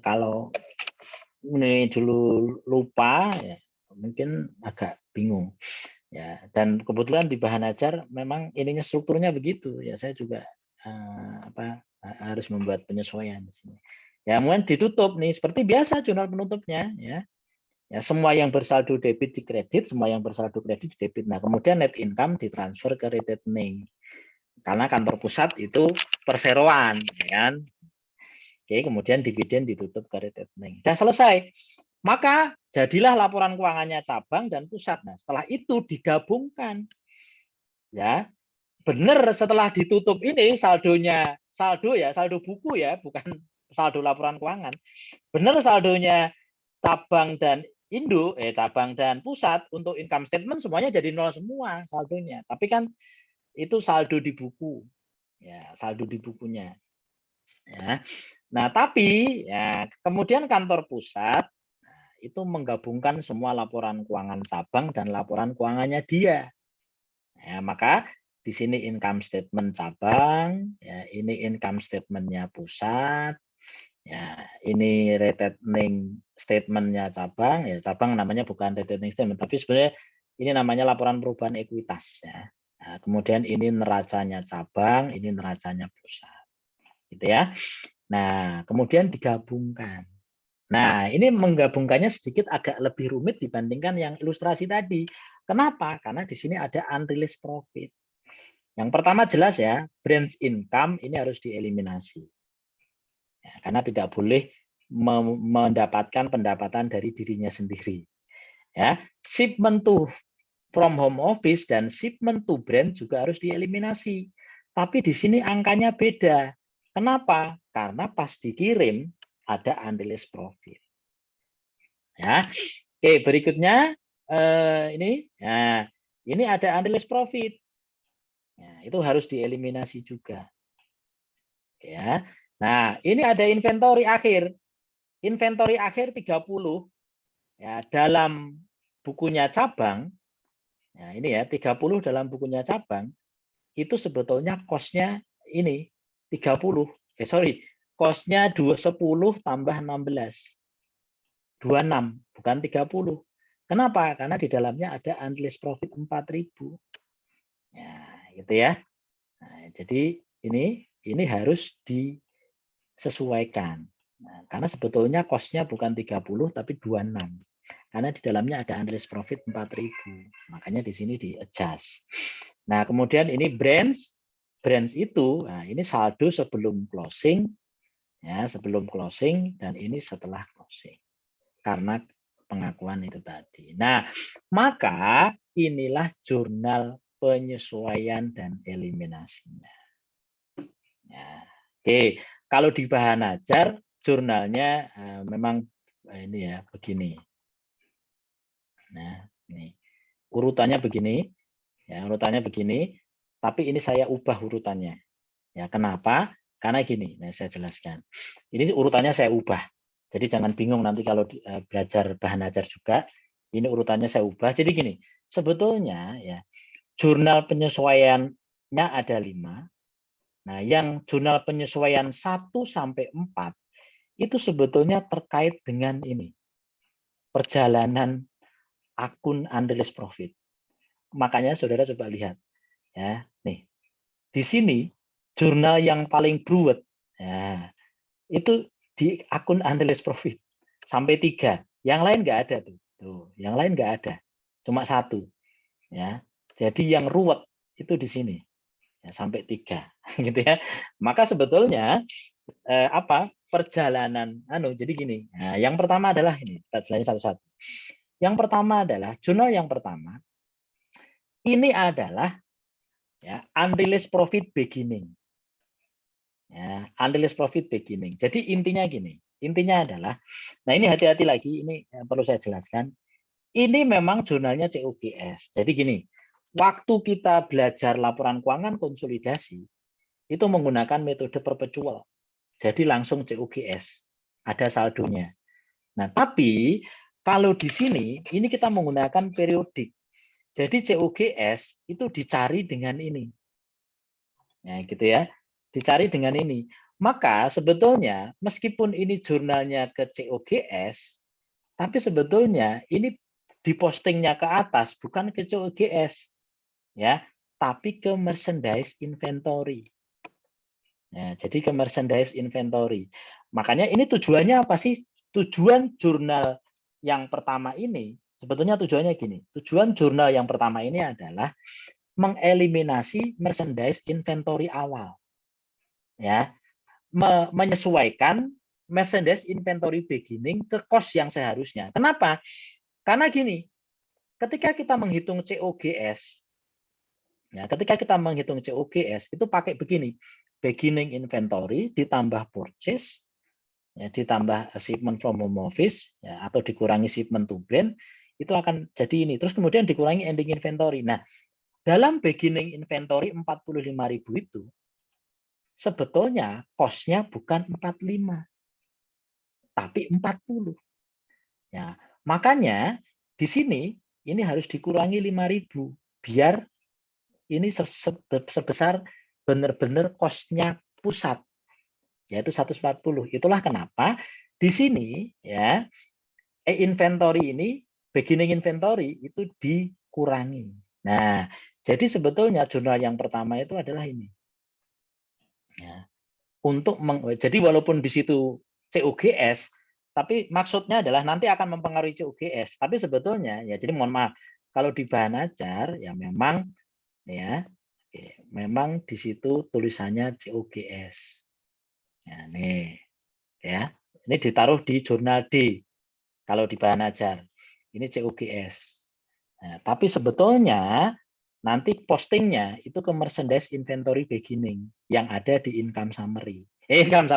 kalau ini dulu lupa ya mungkin agak bingung. Ya, dan kebetulan di bahan ajar memang ininya strukturnya begitu. Ya saya juga harus membuat penyesuaian di sini. Ya, kemudian ditutup nih seperti biasa jurnal penutupnya ya. Ya, semua yang bersaldo debit di kredit, semua yang bersaldo kredit di debit. Nah, kemudian net income ditransfer ke rekening. Karena kantor pusat itu perseroan, ya kan? Oke, kemudian dividen ditutup ke rekening. Sudah selesai. Maka jadilah laporan keuangannya cabang dan pusat. Nah, setelah itu digabungkan. Ya, benar setelah ditutup ini saldo ya, saldo buku ya, bukan saldo laporan keuangan. Benar saldonya cabang dan cabang dan pusat untuk income statement semuanya jadi nol semua saldonya. Tapi kan itu saldo di buku, ya saldo di bukunya. Ya. Nah tapi ya kemudian kantor pusat itu menggabungkan semua laporan keuangan cabang dan laporan keuangannya dia. Ya, maka di sini income statement cabang, ya ini income statementnya pusat. Ya, ini retaining statement-nya cabang, ya cabang namanya bukan retaining statement, tapi sebenarnya ini namanya laporan perubahan ekuitas. Ya. Nah, kemudian ini neracanya cabang, ini neracanya pusat, gitu ya. Nah, kemudian digabungkan. Nah, ini menggabungkannya sedikit agak lebih rumit dibandingkan yang ilustrasi tadi. Kenapa? Karena di sini ada unrealized profit. Yang pertama jelas ya, branch income ini harus dieliminasi. Ya, karena tidak boleh mendapatkan pendapatan dari dirinya sendiri. Ya, shipment to from home office dan shipment to brand juga harus dieliminasi. Tapi di sini angkanya beda. Kenapa? Karena pas dikirim ada unrealized profit. Ya, oke berikutnya ini. Nah, ini ada unrealized profit. Ya, itu harus dieliminasi juga. Ya. Nah, ini ada inventory akhir. Inventory akhir 30 ya dalam bukunya cabang. Nah, ini ya 30 dalam bukunya cabang itu sebetulnya cost-nya ini 30. Cost-nya 210 tambah 16. 26 bukan 30. Kenapa? Karena di dalamnya ada unrealized profit 4.000. Ya, gitu ya. Nah, jadi ini harus disesuaikan. Nah, karena sebetulnya cost-nya bukan 30 tapi 26. Karena di dalamnya ada unrealized profit 4.000. Makanya di sini di-adjust. Nah, kemudian ini branch itu, nah ini saldo sebelum closing, ya sebelum closing dan ini setelah closing. Karena pengakuan itu tadi. Nah, maka inilah jurnal penyesuaian dan eliminasinya. Ya. Oke, kalau di bahan ajar jurnalnya memang ini ya begini. Nah, ini urutannya begini, ya urutannya begini. Tapi ini saya ubah urutannya. Ya kenapa? Karena gini, nah saya jelaskan. Ini urutannya saya ubah. Jadi jangan bingung nanti kalau belajar bahan ajar juga. Ini urutannya saya ubah. Jadi gini, sebetulnya ya jurnal penyesuaiannya ada 5. Nah, yang jurnal penyesuaian 1 sampai 4 itu sebetulnya terkait dengan ini. Perjalanan akun unrealized profit. Makanya saudara coba lihat ya, nih. Di sini jurnal yang paling bruwet ya, itu di akun unrealized profit sampai 3. Yang lain nggak ada tuh. Tuh, yang lain nggak ada. Cuma 1 ya. Jadi yang ruwet itu di sini. Ya, sampai 3 gitu ya. Maka sebetulnya perjalanan jadi gini. Nah, yang pertama adalah ini, kita jelasin satu-satu. Yang pertama adalah jurnal yang pertama ini adalah ya unrealized profit beginning. Ya, unrealized profit beginning. Jadi intinya gini, intinya adalah, nah ini hati-hati lagi, ini perlu saya jelaskan. Ini memang jurnalnya COGS. Jadi gini, waktu kita belajar laporan keuangan konsolidasi, itu menggunakan metode perpetual. Jadi langsung COGS, ada saldonya. Nah, tapi kalau di sini, ini kita menggunakan periodik. Jadi COGS itu dicari dengan ini. Ya, gitu ya. Dicari dengan ini. Maka sebetulnya meskipun ini jurnalnya ke COGS, tapi sebetulnya ini dipostingnya ke atas bukan ke COGS, ya, tapi ke merchandise inventory. Ya, jadi ke merchandise inventory. Makanya ini tujuannya apa sih? Tujuan jurnal yang pertama ini sebetulnya tujuannya gini. Tujuan jurnal yang pertama ini adalah mengeliminasi merchandise inventory awal. Ya, menyesuaikan merchandise inventory beginning ke cost yang seharusnya. Kenapa? Karena gini, ketika kita menghitung COGS, ya, ketika kita menghitung COGS itu pakai begini, beginning inventory ditambah purchase, ya, ditambah shipment from home office, ya, atau dikurangi shipment to brand, itu akan jadi ini. Terus kemudian dikurangi ending inventory. Nah, dalam beginning inventory 45.000 itu, sebetulnya cost-nya bukan 45, tapi 40. Ya, makanya di sini ini harus dikurangi 5.000 biar ini sebesar benar-benar cost-nya pusat, yaitu 140. Itulah kenapa di sini ya inventory ini, beginning inventory itu dikurangi. Nah, jadi sebetulnya jurnal yang pertama itu adalah ini. Ya, jadi walaupun di situ COGS, tapi maksudnya adalah nanti akan mempengaruhi COGS. Tapi sebetulnya ya, jadi mohon maaf kalau di bahan ajar ya memang ya, memang di situ tulisannya COGS. Ya, nih, ya, ini ditaruh di jurnal D kalau di bahan ajar. Ini COGS. Nah, tapi sebetulnya nanti postingnya itu ke merchandise inventory beginning yang ada di income summary. Income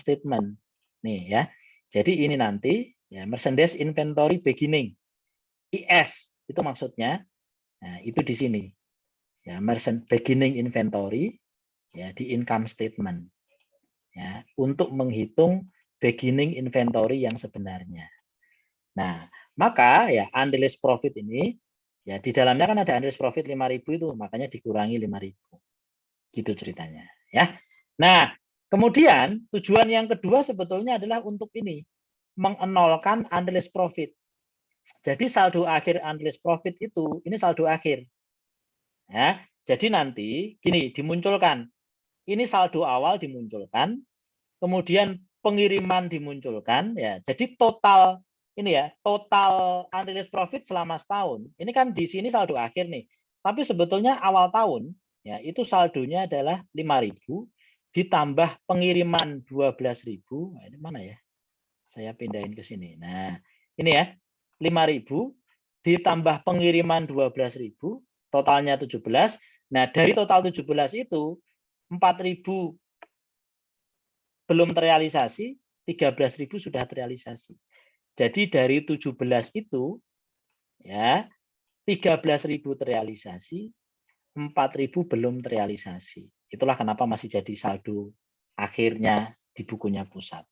statement. Nih ya. Jadi ini nanti ya merchandise inventory beginning. IS itu maksudnya. Nah, itu di sini. Ya, beginning inventory ya di income statement. Ya, untuk menghitung beginning inventory yang sebenarnya. Nah, maka ya unrealized profit ini ya di dalamnya kan ada unrealized profit 5.000 itu, makanya dikurangi 5.000. Gitu ceritanya, ya. Nah, kemudian tujuan yang kedua sebetulnya adalah untuk ini, mengenolkan unrealized profit. Jadi saldo akhir unrealized profit itu ini saldo akhir. Ya, jadi nanti gini dimunculkan. Ini saldo awal dimunculkan, kemudian pengiriman dimunculkan ya. Jadi total ini ya, total unrealized profit selama setahun. Ini kan di sini saldo akhir nih. Tapi sebetulnya awal tahun ya itu saldonya adalah 5.000 ditambah pengiriman 12.000. Nah, ini mana ya? Saya pindahin ke sini. Nah, ini ya. 5.000 ditambah pengiriman 12.000, totalnya 17. Nah, dari total 17 itu 4.000 belum terrealisasi, 13.000 sudah terrealisasi. Jadi dari 17 itu ya 13.000 terrealisasi, 4.000 belum terrealisasi. Itulah kenapa masih jadi saldo akhirnya di bukunya pusat.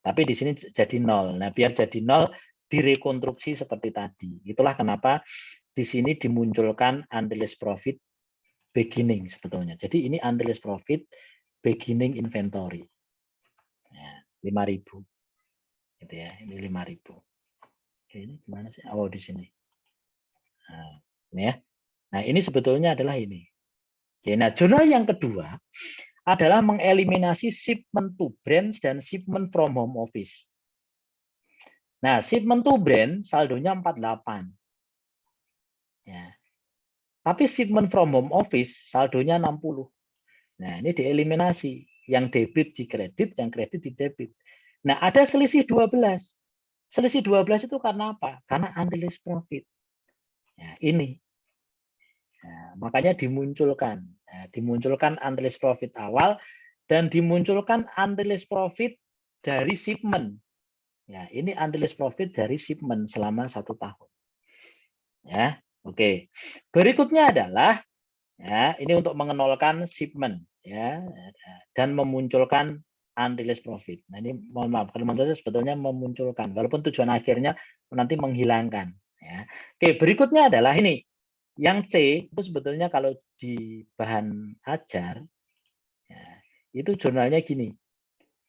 Tapi di sini jadi nol. Nah, biar jadi nol direkonstruksi seperti tadi. Itulah kenapa di sini dimunculkan unrealized profit beginning sebetulnya. Jadi ini unrealized profit beginning inventory. Ya, 5.000. Gitu ya, ini 5.000. Oke, ini gimana sih? Oh, di sini. Nah, ini ya. Nah, ini sebetulnya adalah ini. Oke, nah, jurnal yang kedua adalah mengeliminasi shipment to branch dan shipment from home office. Nah, shipment to brand saldonya 48. Ya. Tapi shipment from home office saldonya 60. Nah, ini dieliminasi. Yang debit di kredit, yang kredit di debit. Nah, ada selisih 12. Selisih 12 itu karena apa? Karena unrealized profit. Ya, ini. Nah, makanya dimunculkan. Nah, dimunculkan unrealized profit awal dan dimunculkan unrealized profit dari shipment. Ya, ini unrealized profit dari shipment selama 1 tahun. Ya, oke. Berikutnya adalah ya, ini untuk mengenolkan shipment ya dan memunculkan unrealized profit. Nah, ini mohon maaf, kalau menurut saya sebetulnya memunculkan walaupun tujuan akhirnya nanti menghilangkan ya. Oke, berikutnya adalah ini. Yang C itu sebetulnya kalau di bahan ajar ya, itu jurnalnya gini.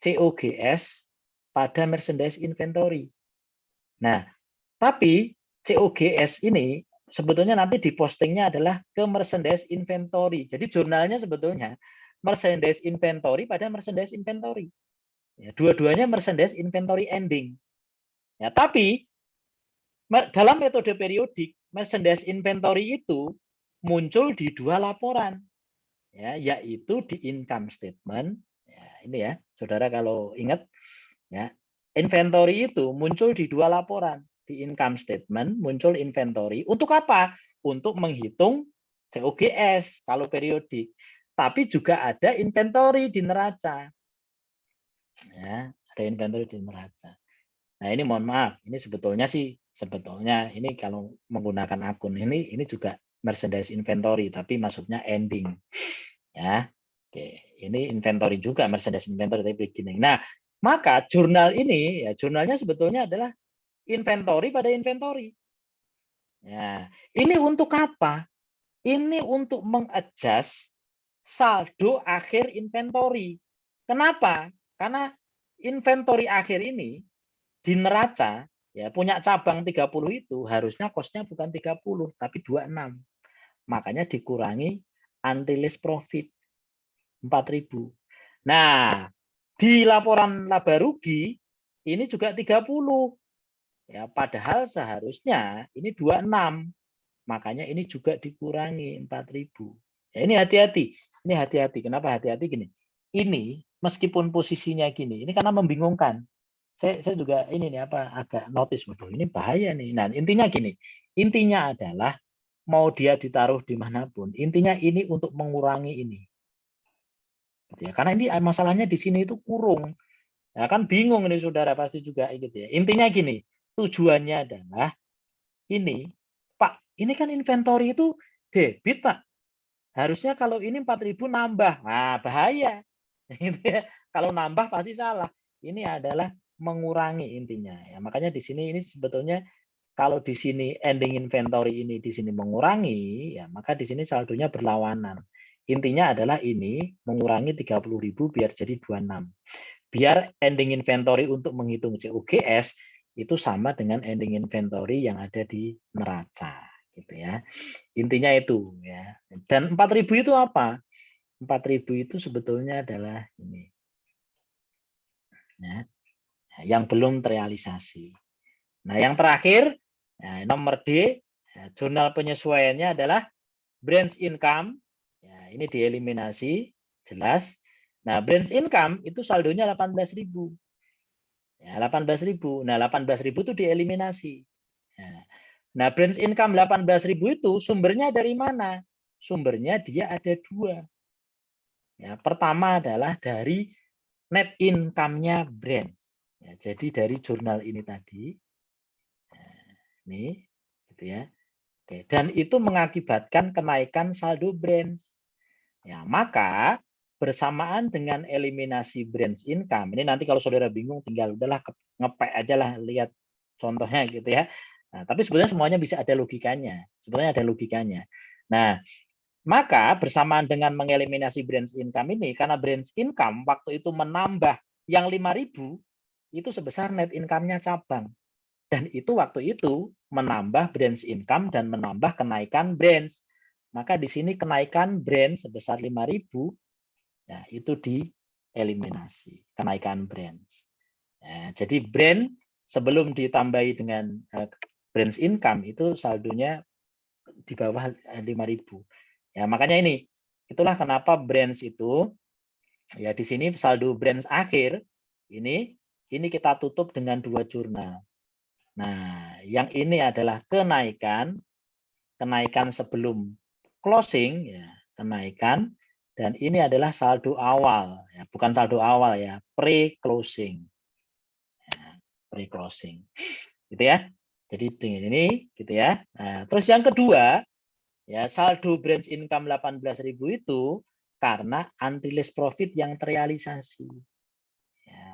COGS pada merchandise inventory. Nah, tapi COGS ini sebetulnya nanti dipostingnya adalah ke merchandise inventory. Jadi jurnalnya sebetulnya merchandise inventory pada merchandise inventory. Ya, dua-duanya merchandise inventory ending. Ya, tapi dalam metode periodik merchandise inventory itu muncul di 2 laporan. Ya, yaitu di income statement. Ya, ini ya, Saudara kalau ingat ya, inventory itu muncul di 2 laporan. Di income statement muncul inventory. Untuk apa? Untuk menghitung COGS kalau periodik. Tapi juga ada inventory di neraca. Ya, ada inventory di neraca. Nah, ini mohon maaf, ini sebetulnya ini kalau menggunakan akun ini juga merchandise inventory tapi maksudnya ending. Ya. Oke, ini inventory juga merchandise inventory tapi beginning. Nah, maka jurnal ini ya jurnalnya sebetulnya adalah inventory pada inventory. Ya, ini untuk apa? Ini untuk mengadjust saldo akhir inventory. Kenapa? Karena inventory akhir ini di neraca ya punya cabang 30 itu harusnya kosnya bukan 30 tapi 26. Makanya dikurangi unrealized profit 4.000. Nah, di laporan laba rugi ini juga 30. Ya, padahal seharusnya ini 26. Makanya ini juga dikurangi 4.000. Ya, ini hati-hati. Ini hati-hati. Kenapa hati-hati gini? Ini meskipun posisinya gini, ini karena membingungkan. Saya juga ini nih agak notice, waduh ini bahaya nih. Nah, intinya gini. Intinya adalah mau dia ditaruh dimanapun, intinya ini untuk mengurangi ini. Ya, karena ini masalahnya di sini itu kurung. Ya, kan bingung nih saudara pasti juga gitu ya. Intinya gini, tujuannya adalah ini, Pak, ini kan inventory itu debit, Pak. Harusnya kalau ini 4.000 nambah. Nah, bahaya. Gitu ya. Kalau nambah pasti salah. Ini adalah mengurangi intinya. Ya, makanya di sini ini sebetulnya kalau di sini ending inventory ini di sini mengurangi, ya maka di sini saldonya berlawanan. Intinya adalah ini mengurangi 30.000 biar jadi 26. Biar ending inventory untuk menghitung COGS itu sama dengan ending inventory yang ada di neraca, gitu ya. Intinya itu ya. Dan 4.000 itu apa? 4.000 itu sebetulnya adalah ini. Ya, yang belum terrealisasi. Nah, yang terakhir, nomor D, jurnal penyesuaiannya adalah branch income. Ya, ini dieliminasi, jelas. Nah, branch income itu saldonya 18.000. Ya, 18.000. Nah, 18.000 itu dieliminasi. Nah, branch income 18.000 itu sumbernya dari mana? Sumbernya dia ada 2. Ya, pertama adalah dari net income-nya branch. Ya, jadi dari jurnal ini tadi, ini, gitu ya. Oke, dan itu mengakibatkan kenaikan saldo branch. Ya, maka bersamaan dengan eliminasi branch income, ini nanti kalau saudara bingung tinggal udahlah ngepek aja lah lihat contohnya gitu ya. Nah, tapi sebenarnya semuanya bisa ada logikanya. Sebenarnya ada logikanya. Nah, maka bersamaan dengan mengeliminasi branch income ini, karena branch income waktu itu menambah yang 5.000 itu sebesar net income-nya cabang. Dan itu waktu itu menambah branch income dan menambah kenaikan branch. Maka di sini kenaikan branch sebesar 5.000, ya, itu dieliminasi, kenaikan branch. Ya, jadi branch sebelum ditambahi dengan branch income itu saldonya di bawah 5.000. Ya, makanya ini, itulah kenapa branch itu, ya di sini saldo branch akhir, ini kita tutup dengan 2 jurnal. Nah, yang ini adalah kenaikan sebelum closing, ya, kenaikan, dan ini adalah saldo awal, ya, bukan saldo awal ya, pre-closing, ya, pre-closing, gitu ya. Jadi ini, gitu ya. Nah, terus yang kedua, ya saldo branch income 18.000 itu karena unrealized profit yang terrealisasi, ya,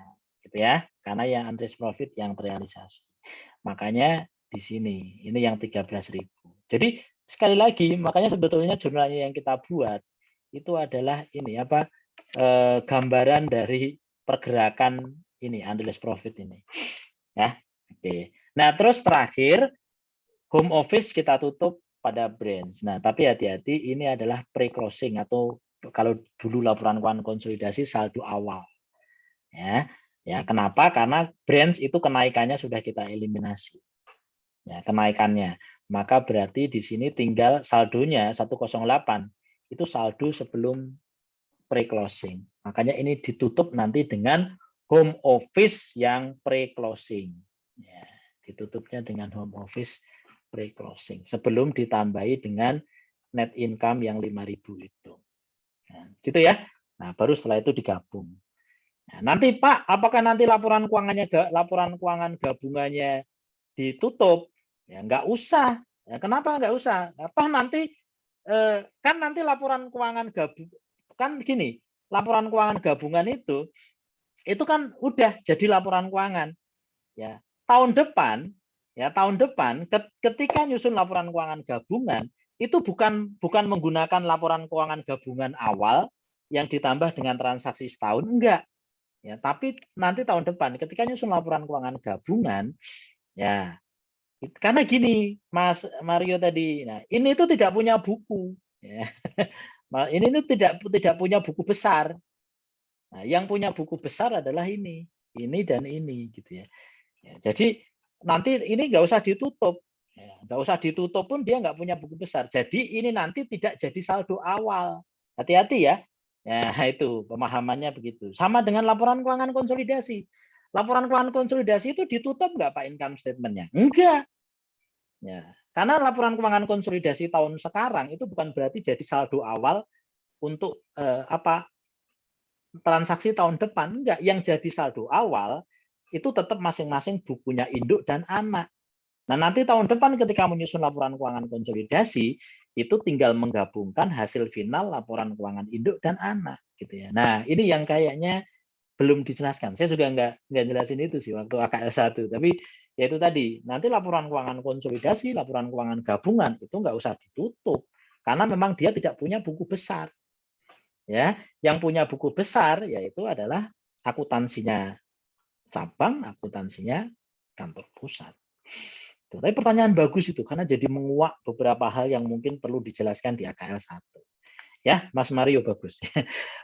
gitu ya. Karena yang unrealized profit yang terrealisasi. Makanya di sini, ini yang 13.000. Jadi sekali lagi, makanya sebetulnya jurnalnya yang kita buat itu adalah ini apa gambaran dari pergerakan ini unrealized profit ini, ya. Oke. Nah terus terakhir home office kita tutup pada branch. Nah tapi hati-hati, ini adalah pre-closing atau kalau dulu laporan keuangan konsolidasi saldo awal, ya. Ya, kenapa? Karena branch itu kenaikannya sudah kita eliminasi. Ya, kenaikannya. Maka berarti di sini tinggal saldonya 108. Itu saldo sebelum pre-closing. Makanya ini ditutup nanti dengan home office yang pre-closing. Ya, ditutupnya dengan home office pre-closing. Sebelum ditambahi dengan net income yang 5.000 itu. Nah, gitu ya. Nah, baru setelah itu digabung. Nah, nanti Pak, apakah nanti laporan keuangan gabungannya ditutup? Ya nggak usah. Ya, kenapa nggak usah? Apa nanti kan nanti laporan keuangan gabung kan gini, laporan keuangan gabungan itu kan udah jadi laporan keuangan. Ya tahun depan ketika nyusun laporan keuangan gabungan itu bukan menggunakan laporan keuangan gabungan awal yang ditambah dengan transaksi setahun, enggak. Ya, tapi nanti tahun depan ketika nyusun laporan keuangan gabungan, ya karena gini, Mas Mario tadi, nah ini itu tidak punya buku, ya. Ini tidak punya buku besar. Nah, yang punya buku besar adalah ini dan ini, gitu ya. Ya, jadi nanti ini nggak usah ditutup, ya, nggak usah ditutup pun dia nggak punya buku besar. Jadi ini nanti tidak jadi saldo awal. Hati-hati ya. Ya, itu pemahamannya begitu. Sama dengan laporan keuangan konsolidasi. Laporan keuangan konsolidasi itu ditutup nggak Pak income statement-nya? Enggak. Ya, karena laporan keuangan konsolidasi tahun sekarang itu bukan berarti jadi saldo awal untuk transaksi tahun depan. Enggak. Yang jadi saldo awal itu tetap masing-masing bukunya induk dan anak. Nah, nanti tahun depan ketika menyusun laporan keuangan konsolidasi, itu tinggal menggabungkan hasil final laporan keuangan induk dan anak, gitu ya. Nah, ini yang kayaknya belum dijelaskan. Saya juga nggak jelasin itu sih waktu AKL 1, tapi ya itu tadi, nanti laporan keuangan konsolidasi, laporan keuangan gabungan itu nggak usah ditutup karena memang dia tidak punya buku besar. Ya, yang punya buku besar yaitu adalah akuntansinya cabang, akuntansinya kantor pusat. Tapi pertanyaan bagus itu karena jadi menguak beberapa hal yang mungkin perlu dijelaskan di AKL 1. Ya, Mas Mario bagus.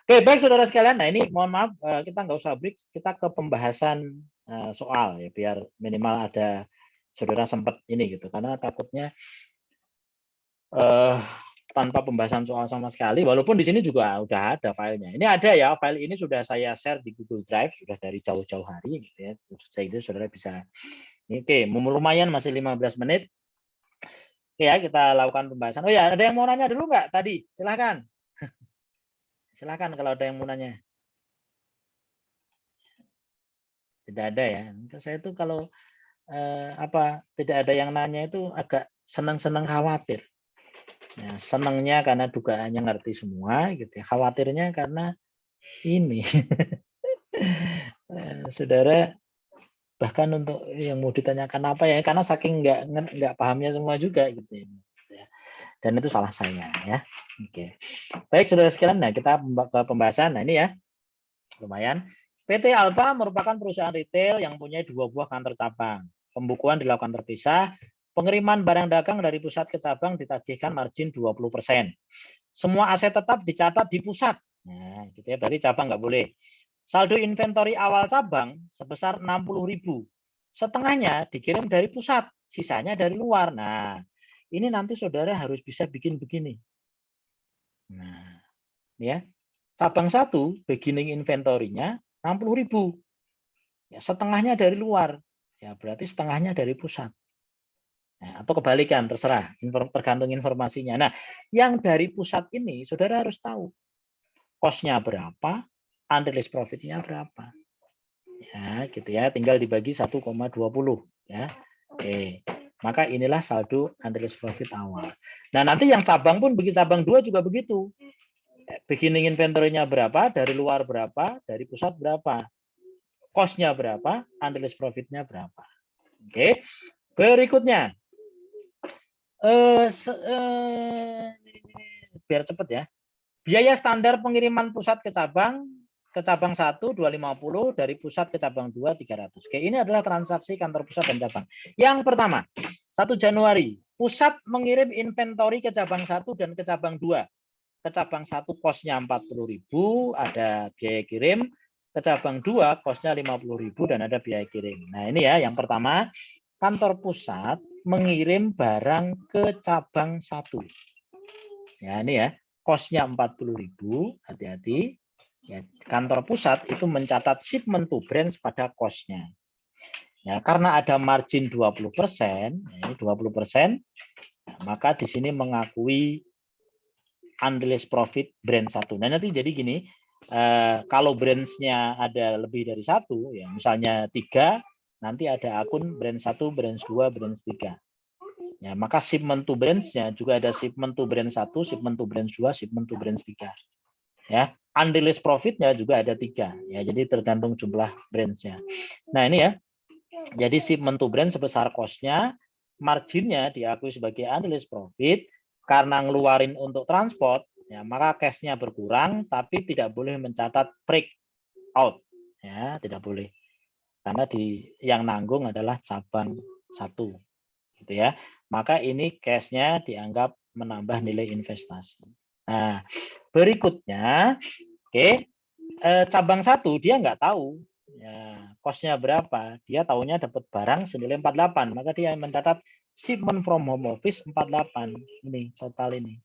Oke, baik saudara sekalian. Nah ini mohon maaf kita nggak usah break, kita ke pembahasan soal ya biar minimal ada saudara sempat ini gitu karena takutnya tanpa pembahasan soal sama sekali, walaupun di sini juga udah ada filenya. Ini ada ya, file ini sudah saya share di Google Drive sudah dari jauh-jauh hari gitu ya. Sehingga saudara bisa. Oke, lumayan masih 15 menit. Oke ya, kita lakukan pembahasan. Oh ya, ada yang mau nanya dulu nggak tadi? Silahkan. Silahkan kalau ada yang mau nanya. Tidak ada ya. Saya itu kalau tidak ada yang nanya itu agak senang-senang khawatir. Ya, senangnya karena dugaannya ngerti semua, gitu. Khawatirnya karena ini, saudara bahkan untuk yang mau ditanyakan apa ya, karena saking nggak pahamnya semua juga, gitu. Dan itu salah saya ya. Oke. Baik saudara sekalian, nah kita ke pembahasan. Nah ini ya, lumayan. PT Alfa merupakan perusahaan retail yang punya 2 buah kantor cabang. Pembukuan dilakukan terpisah. Pengiriman barang dagang dari pusat ke cabang ditagihkan margin 20%. Semua aset tetap dicatat di pusat. Nah, gitu ya, berarti cabang nggak boleh. Saldo inventory awal cabang sebesar 60.000. Setengahnya dikirim dari pusat, sisanya dari luar. Nah, ini nanti saudara harus bisa bikin begini. Nah, ya. Cabang 1 beginning inventory-nya 60.000. Ya, setengahnya dari luar. Ya, berarti setengahnya dari pusat. Nah, atau kebalikan, terserah, tergantung informasinya. Nah, yang dari pusat ini, saudara harus tahu cost-nya berapa, unrealized profit-nya berapa. Ya, gitu ya, tinggal dibagi 1,20 ya. Oke. Maka inilah saldo unrealized profit awal. Nah, nanti yang cabang pun begitu, cabang 2 juga begitu. Beginning inventory-nya berapa, dari luar berapa, dari pusat berapa. Cost-nya berapa, unrealized profit-nya berapa. Oke. Berikutnya. Biar cepet ya. Biaya standar pengiriman pusat ke cabang 1 250, dari pusat ke cabang 2 300. Oke, ini adalah transaksi kantor pusat dan cabang. Yang pertama, 1 Januari, pusat mengirim inventory ke cabang 1 dan ke cabang 2. Ke cabang 1 kosnya 40.000, ada biaya kirim. Ke cabang 2 kosnya 50.000 dan ada biaya kirim. Nah, ini ya, yang pertama, kantor pusat mengirim barang ke cabang 1. Ya, ini ya. Kosnya 40.000, hati-hati. Ya, kantor pusat itu mencatat shipment to branch pada kosnya. Ya, karena ada margin 20%, ini 20%, maka di sini mengakui unrealized profit brand 1. Nah, nanti jadi gini, kalau branch-nya ada lebih dari 1, ya misalnya 3, nanti ada akun brand 1, brand 2, brand 3. Ya, maka shipment to branch-nya juga ada shipment to brand 1, shipment to brand 2, shipment to brand 3. Ya, unrealized profit-nya juga ada 3. Ya, jadi tergantung jumlah branch-nya. Nah, ini ya. Jadi shipment to brand sebesar cost-nya, margin-nya diakui sebagai unrealized profit, karena ngeluarin untuk transport, ya, maka cash-nya berkurang, tapi tidak boleh mencatat break out. Ya, tidak boleh. Karena yang nanggung adalah cabang 1. Gitu ya. Maka ini cash-nya dianggap menambah nilai investasi. Nah, berikutnya, oke, cabang 1 dia nggak tahu ya, cost-nya berapa. Dia tahunya dapat barang senilai 48, maka dia mencatat shipment from home office 48. Ini total ini.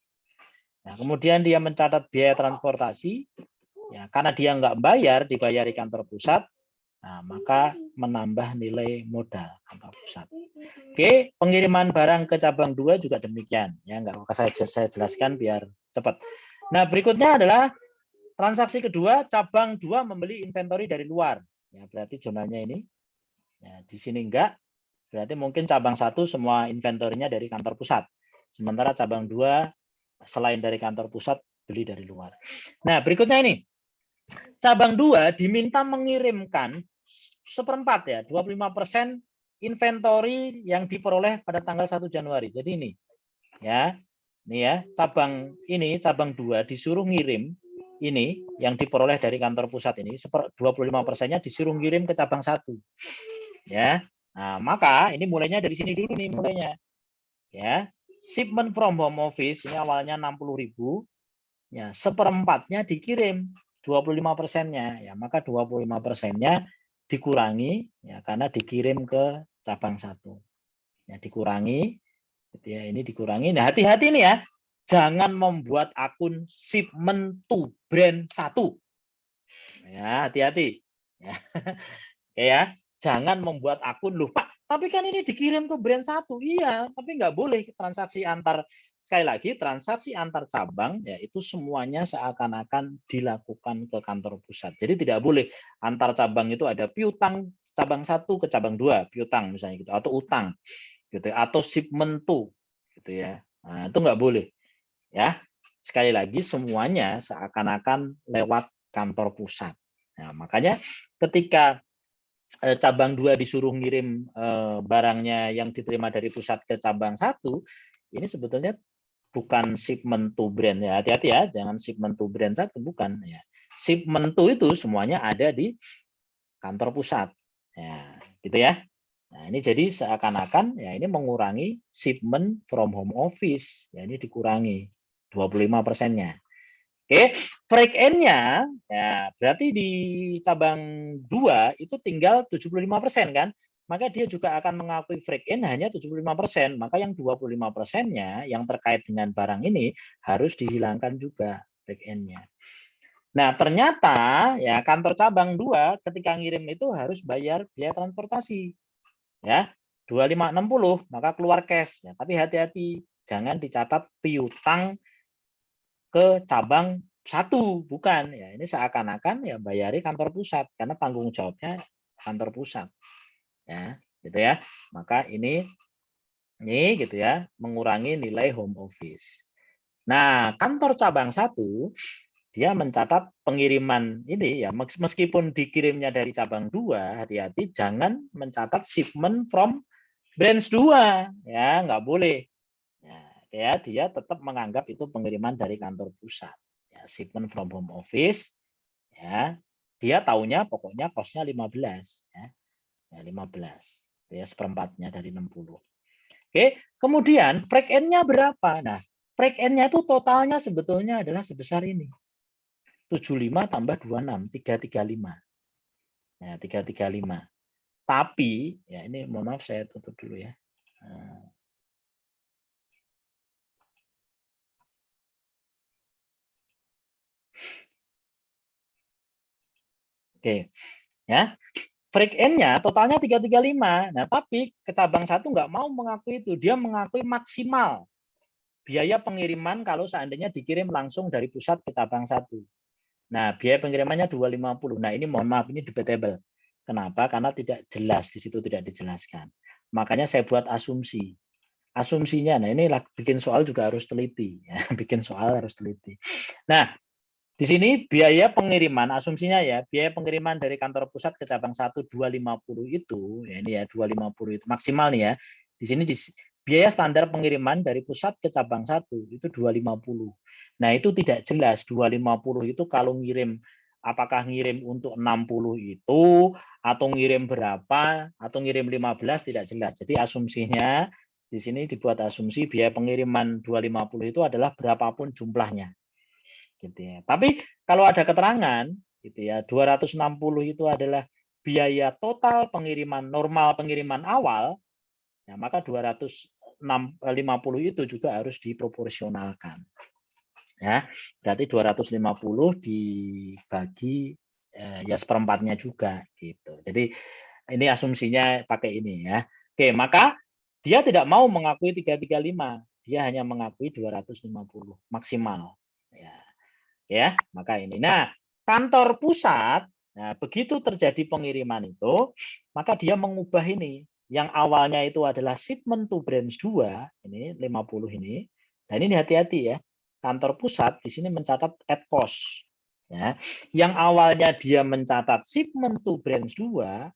Nah, kemudian dia mencatat biaya transportasi, ya, karena dia nggak bayar, dibayar di kantor pusat, nah, maka menambah nilai modal kantor pusat. Oke, pengiriman barang ke cabang 2 juga demikian. Ya, nggak usah saya jelaskan biar cepat. Nah, berikutnya adalah transaksi kedua, cabang 2 membeli inventory dari luar. Ya, berarti jumlahnya ini. Ya, di sini enggak. Berarti mungkin cabang 1 semua inventory-nya dari kantor pusat. Sementara cabang 2 selain dari kantor pusat beli dari luar. Nah, berikutnya ini. Cabang 2 diminta mengirimkan 1/4 ya, 25% inventory yang diperoleh pada tanggal 1 Januari. Jadi ini. Ya. Ini ya, cabang 2 disuruh ngirim ini yang diperoleh dari kantor pusat ini 25%-nya disuruh ngirim ke cabang 1. Ya. Nah, maka ini mulainya dari sini dulu nih mulainya. Ya. Shipment from home office ini awalnya 60.000. Ya, 1/4-nya dikirim 25%-nya. Ya, maka 25%-nya dikurangi ya karena dikirim ke cabang 1. Ya, dikurangi gitu ya, ini dikurangi. Nah, hati-hati nih ya. Jangan membuat akun shipment to brand 1. Ya, hati-hati. Ya. Oke ya. Jangan membuat akun, loh Pak, tapi kan ini dikirim ke brand 1. Iya, tapi nggak boleh transaksi antar, sekali lagi, transaksi antar cabang, ya itu semuanya seakan-akan dilakukan ke kantor pusat. Jadi tidak boleh antar cabang itu ada piutang cabang 1 ke cabang 2, piutang misalnya gitu, atau utang gitu ya, atau shipment to gitu ya. Nah, itu nggak boleh. Ya, sekali lagi semuanya seakan-akan lewat kantor pusat. Nah, makanya ketika cabang 2 disuruh ngirim barangnya yang diterima dari pusat ke cabang 1, ini sebetulnya bukan shipment to brand ya. Hati-hati ya, jangan shipment to brand 1, bukan ya. Shipment to itu semuanya ada di kantor pusat. Ya, gitu ya. Nah, ini jadi seakan-akan ya ini mengurangi shipment from home office. Ya, ini dikurangi 25%-nya. Oke, break end-nya ya berarti di cabang 2 itu tinggal 75% kan? Maka dia juga akan mengakui break end hanya 75%. Maka yang 25%-nya yang terkait dengan barang ini harus dihilangkan juga break end-nya. Nah, ternyata ya kantor cabang 2 ketika ngirim itu harus bayar biaya transportasi. Ya, 2560 maka keluar cash ya. Tapi hati-hati, jangan dicatat piutang ke cabang 1, bukan ya. Ini seakan-akan ya bayari kantor pusat karena tanggung jawabnya kantor pusat. Ya, gitu ya. Maka ini gitu ya, mengurangi nilai home office. Nah, kantor cabang 1 dia mencatat pengiriman ini ya, meskipun dikirimnya dari cabang 2, hati-hati jangan mencatat shipment from branch 2 ya, nggak boleh. Ya, dia tetap menganggap itu pengiriman dari kantor pusat. Ya, shipment from home office ya. Dia taunya pokoknya kosnya 15 ya. Ya 15. Ya seperempatnya dari 60. Oke, kemudian break end-nya berapa? Nah, break end-nya itu totalnya sebetulnya adalah sebesar ini. 75 tambah 26, 335. Ya, 335. Tapi, ya ini mohon maaf saya tutup dulu ya. Oke, ya. Break end-nya totalnya 335. Nah, tapi ke cabang 1 nggak mau mengakui itu. Dia mengakui maksimal biaya pengiriman kalau seandainya dikirim langsung dari pusat ke cabang 1. Nah, biaya pengirimannya 250. Nah, ini mohon maaf, ini debatable. Kenapa? Karena tidak jelas, di situ tidak dijelaskan. Makanya saya buat asumsi. Asumsinya, nah ini bikin soal juga harus teliti. Ya. Bikin soal harus teliti. Nah, di sini biaya pengiriman, asumsinya ya, biaya pengiriman dari kantor pusat ke cabang 1 250 itu, ya ini ya 250 itu maksimal nih ya. Di sini biaya standar pengiriman dari pusat ke cabang 1 itu 250. Nah, itu tidak jelas 250 itu kalau ngirim apakah ngirim untuk 60 itu atau ngirim berapa atau ngirim 15 tidak jelas. Jadi asumsinya di sini dibuat asumsi biaya pengiriman 250 itu adalah berapapun jumlahnya. Gitu ya. Tapi kalau ada keterangan gitu ya 260 itu adalah biaya total pengiriman normal pengiriman awal, ya maka 250 itu juga harus diproporsionalkan. Ya, berarti 250 dibagi ya seperempatnya juga gitu. Jadi ini asumsinya pakai ini ya. Oke, maka dia tidak mau mengakui 335, dia hanya mengakui 250 maksimal. Ya, maka ini. Nah, kantor pusat, nah begitu terjadi pengiriman itu, maka dia mengubah ini. Yang awalnya itu adalah shipment to branch 2, ini 50 ini. Nah, ini hati-hati ya. Kantor pusat di sini mencatat at cost. Ya. Yang awalnya dia mencatat shipment to branch 2,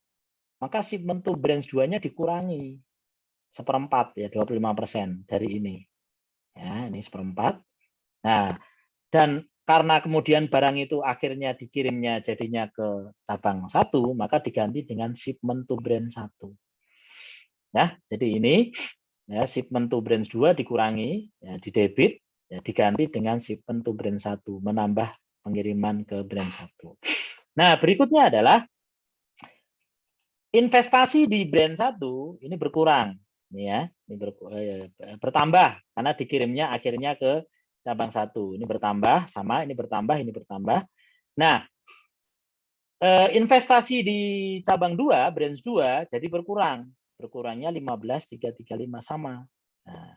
maka shipment to branch 2-nya dikurangi seperempat ya 25% dari ini. Ya, ini seperempat. Nah, dan karena kemudian barang itu akhirnya dikirimnya jadinya ke cabang 1, maka diganti dengan shipment to branch 1. Ya, jadi ini ya shipment to branch 2 dikurangi, ya, di debit, ya, diganti dengan shipment to branch 1, menambah pengiriman ke branch 1. Nah, berikutnya adalah investasi di branch 1 ini berkurang. Ini ya, ini bertambah karena dikirimnya akhirnya ke cabang 1. Ini bertambah, sama, ini bertambah, ini bertambah. Nah, investasi di cabang 2, branch 2, jadi berkurang. Berkurangnya 15.335 sama. Nah,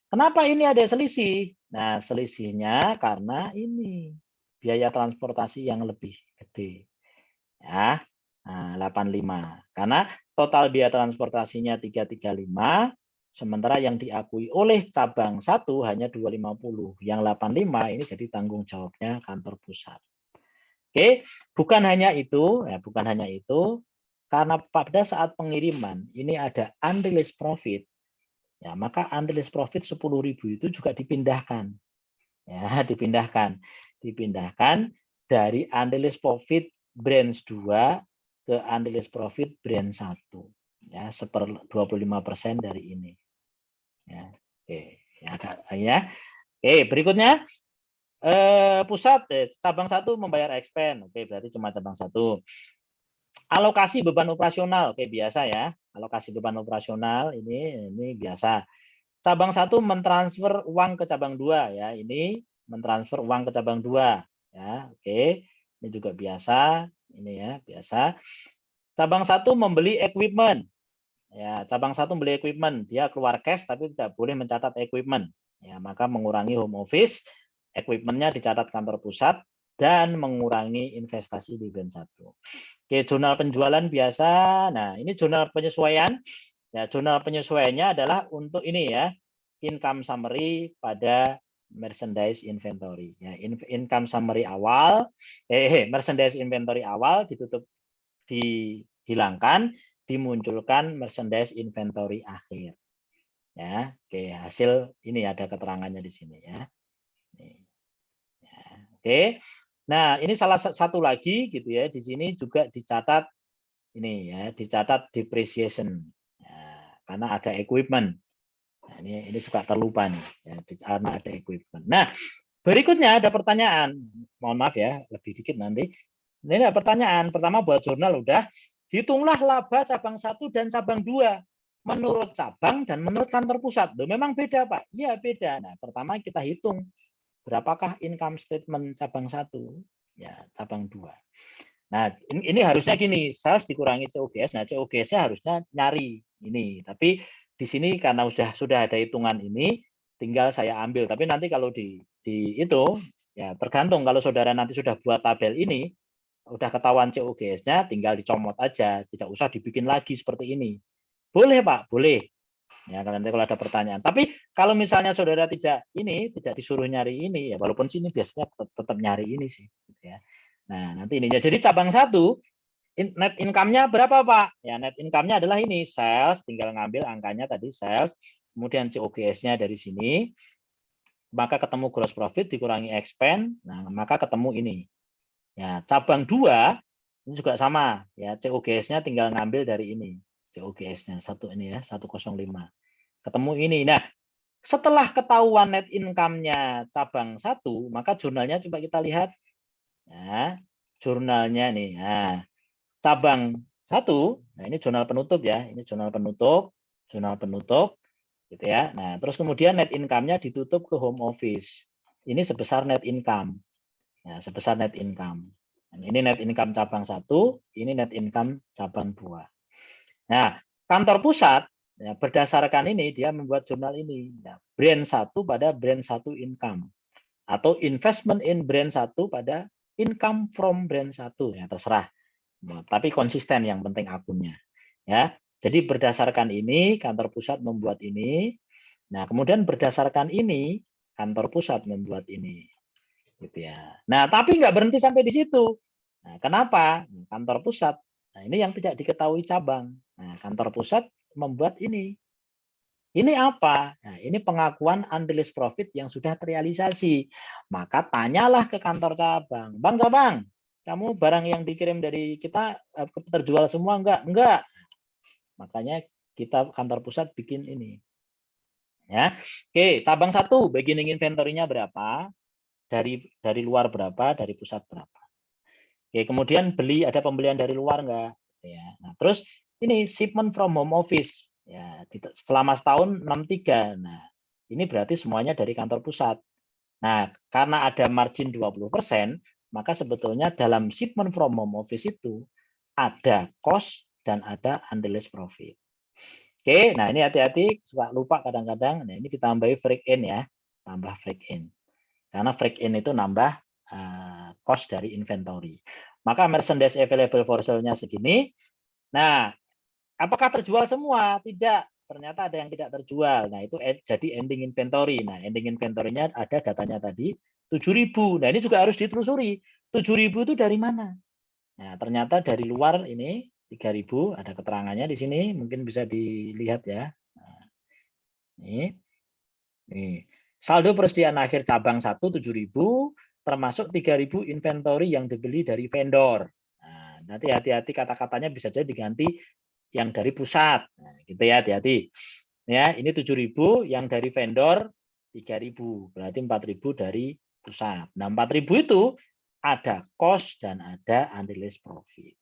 kenapa ini ada selisih? Nah, selisihnya karena ini biaya transportasi yang lebih gede. Ya, nah, 85. Karena total biaya transportasinya 335, sementara yang diakui oleh cabang 1 hanya 250. Yang 85 ini jadi tanggung jawabnya kantor pusat. Oke, bukan hanya itu, ya bukan hanya itu, karena pada saat pengiriman ini ada unrealized profit, ya maka unrealized profit 10.000 itu juga dipindahkan, ya dipindahkan dari unrealized profit branch 2 ke unrealized profit branch 1, ya 25% dari ini. Ya, oke, ya. Oke, berikutnya pusat cabang 1 membayar expense. Oke, berarti cuma cabang 1. Alokasi beban operasional, oke biasa ya. Alokasi beban operasional ini biasa. Cabang 1 mentransfer uang ke cabang 2 ya. Ini mentransfer uang ke cabang 2 ya. Oke. Ini juga biasa, ini ya, biasa. Cabang 1 membeli equipment. Ya, cabang 1 beli equipment, dia keluar cash tapi tidak boleh mencatat equipment. Ya, maka mengurangi home office, equipment-nya dicatat kantor pusat dan mengurangi investasi di brand 1. Oke, jurnal penjualan biasa. Nah, ini jurnal penyesuaian. Ya, jurnal penyesuaiannya adalah untuk ini ya, income summary pada merchandise inventory. Ya, income summary awal, merchandise inventory awal ditutup, dihilangkan, dimunculkan merchandise inventory akhir. Ya, oke, hasil ini ada keterangannya di sini ya. Ya, oke. Nah, ini salah satu lagi gitu ya. Di sini juga dicatat ini ya, dicatat depreciation. Ya, karena ada equipment. Nah, ini suka terlupa nih ya, karena ada equipment. Nah, berikutnya ada pertanyaan. Mohon maaf ya, lebih dikit nanti. Ini ada pertanyaan. Pertama buat jurnal udah. Hitunglah laba cabang 1 dan cabang 2 menurut cabang dan menurut kantor pusat. Loh, memang beda, Pak. Iya, beda. Nah, pertama kita hitung berapakah income statement cabang 1, ya, cabang 2. Nah, ini harusnya gini, sales dikurangi COGS. Nah, COGS-nya harusnya nyari ini. Tapi di sini karena sudah ada hitungan ini, tinggal saya ambil. Tapi nanti kalau di itu ya tergantung, kalau saudara nanti sudah buat tabel ini, udah ketahuan COGS-nya, tinggal dicomot aja, tidak usah dibikin lagi seperti ini. Boleh, Pak, boleh. Ya, nanti kalau ada pertanyaan. Tapi kalau misalnya saudara tidak disuruh nyari ini, ya walaupun sini biasanya tetap nyari ini sih, gitu ya. Nah, nanti ininya. Jadi cabang 1, net income-nya berapa, Pak? Ya, net income-nya adalah ini, sales, tinggal ngambil angkanya tadi, sales, kemudian COGS-nya dari sini, maka ketemu gross profit dikurangi expense, nah, maka ketemu ini. Ya, cabang 2, ini juga sama, ya, COGS-nya tinggal ngambil dari ini. COGS-nya satu ini ya, 105. Ketemu ini. Nah, setelah ketahuan net income-nya cabang 1, maka jurnalnya coba kita lihat. Ya, jurnalnya nih. Nah, cabang 1, nah ini jurnal penutup ya. Ini jurnal penutup, gitu ya. Nah, terus kemudian net income-nya ditutup ke home office. Ini sebesar net income. Ya, sebesar net income. Ini net income cabang 1, ini net income cabang 2. Nah, kantor pusat ya, berdasarkan ini dia membuat jurnal ini. Ya, brand 1 pada brand 1 income. Atau investment in brand 1 pada income from brand 1. Ya, terserah. Tapi konsisten, yang penting akunnya. Ya, jadi berdasarkan ini kantor pusat membuat ini. Nah, kemudian berdasarkan ini kantor pusat membuat ini. Gitu ya. Nah, tapi nggak berhenti sampai di situ. Nah, kenapa? Kantor pusat. Nah, ini yang tidak diketahui cabang. Nah, kantor pusat membuat ini. Ini apa? Nah, ini pengakuan unrealized profit yang sudah terrealisasi. Maka tanyalah ke kantor cabang. Bang cabang, kamu barang yang dikirim dari kita terjual semua enggak? Enggak. Makanya kita kantor pusat bikin ini. Ya. Oke, cabang 1, beginning inventory-nya berapa? Dari luar berapa? Dari pusat berapa? Oke, kemudian ada pembelian dari luar enggak? Ya. Nah, terus ini shipment from home office. Ya, selama setahun 63. Nah, ini berarti semuanya dari kantor pusat. Nah, karena ada margin 20%, maka sebetulnya dalam shipment from home office itu ada cost dan ada unrealized profit. Oke, nah ini hati-hati, suka lupa kadang-kadang. Nah, ini kita tambahi break in ya, tambah break in. Karena break in itu nambah cost dari inventory. Maka merchandise available for sale-nya segini. Nah, apakah terjual semua? Tidak. Ternyata ada yang tidak terjual. Nah, itu jadi ending inventory. Nah, ending inventory-nya ada datanya tadi 7.000. Nah, ini juga harus ditelusuri. 7.000 itu dari mana? Nah, ternyata dari luar ini 3.000, ada keterangannya di sini, mungkin bisa dilihat ya. Nah, ini. Saldo persediaan akhir cabang 1 7.000, termasuk 3.000 inventory yang dibeli dari vendor. Nah, nanti hati-hati kata-katanya bisa jadi diganti yang dari pusat. Nah, gitu ya, hati-hati. Ya, ini 7.000 yang dari vendor 3.000, berarti 4.000 dari pusat. Nah, 4.000 itu ada cost dan ada unrealized profit.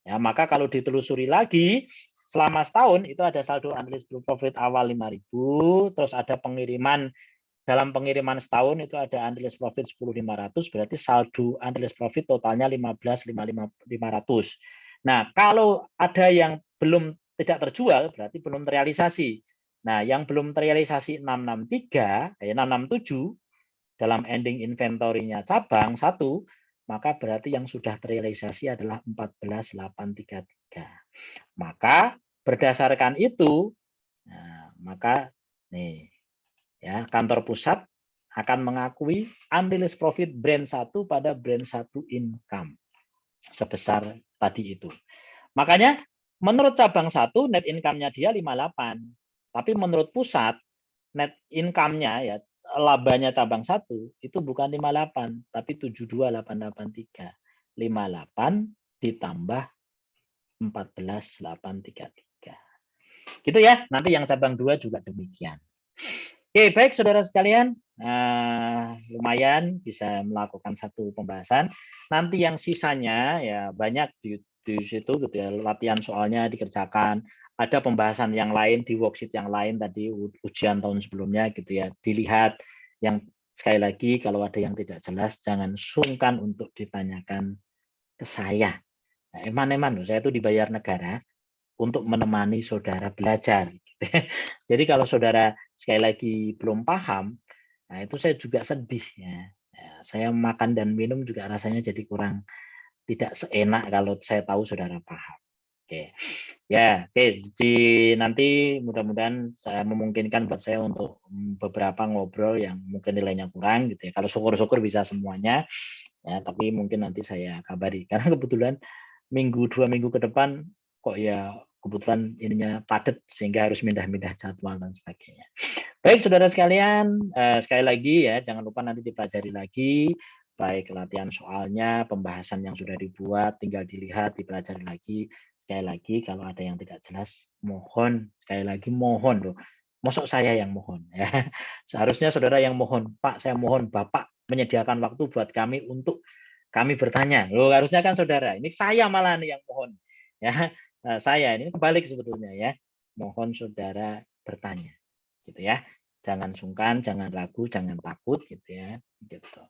Ya, maka kalau ditelusuri lagi selama setahun itu ada saldo unrealized profit awal 5.000, terus ada pengiriman, dalam pengiriman setahun itu ada unrealized profit 10.500, berarti saldo unrealized profit totalnya 15.500. Nah, kalau ada yang belum tidak terjual berarti belum terrealisasi. Nah, yang belum terrealisasi 667 dalam ending inventory-nya cabang 1, maka berarti yang sudah terrealisasi adalah 14.833. Maka berdasarkan itu, nah, maka nih ya, kantor pusat akan mengakui unrealized profit brand 1 pada brand 1 income sebesar tadi itu. Makanya menurut cabang 1 net income-nya dia 58. Tapi menurut pusat net income-nya ya labanya cabang 1 itu bukan 58 tapi 72883. 58 ditambah 14.833. Gitu ya. Nanti yang cabang 2 juga demikian. Oke, baik saudara sekalian, lumayan bisa melakukan satu pembahasan. Nanti yang sisanya ya banyak di situ gitu ya, latihan soalnya dikerjakan. Ada pembahasan yang lain di worksheet yang lain tadi ujian tahun sebelumnya gitu ya. Dilihat yang sekali lagi kalau ada yang tidak jelas jangan sungkan untuk ditanyakan ke saya. Nah, eman-eman loh, saya itu dibayar negara untuk menemani saudara belajar. Jadi kalau saudara sekali lagi belum paham, nah itu saya juga sedih ya. Saya makan dan minum juga rasanya jadi kurang tidak seenak kalau saya tahu saudara paham. Oke. Ya, oke. Jadi nanti mudah-mudahan saya memungkinkan buat saya untuk beberapa ngobrol yang mungkin nilainya kurang gitu ya. Kalau syukur-syukur bisa semuanya. Ya, tapi mungkin nanti saya kabari karena kebetulan 2 minggu ke depan kok ya kebetulan ininya padat sehingga harus mindah-mindah jadwal dan sebagainya. Baik saudara sekalian, sekali lagi ya jangan lupa nanti dipelajari lagi baik latihan soalnya, pembahasan yang sudah dibuat tinggal dilihat, dipelajari lagi. Sekali lagi kalau ada yang tidak jelas mohon, sekali lagi mohon loh. Mosok saya yang mohon ya. Seharusnya saudara yang mohon, Pak saya mohon Bapak menyediakan waktu buat kami untuk kami bertanya. Loh harusnya kan saudara, ini saya malah nih yang mohon. Ya, saya ini kebalik sebetulnya ya. Mohon saudara bertanya. Gitu ya. Jangan sungkan, jangan ragu, jangan takut gitu ya. Gitu.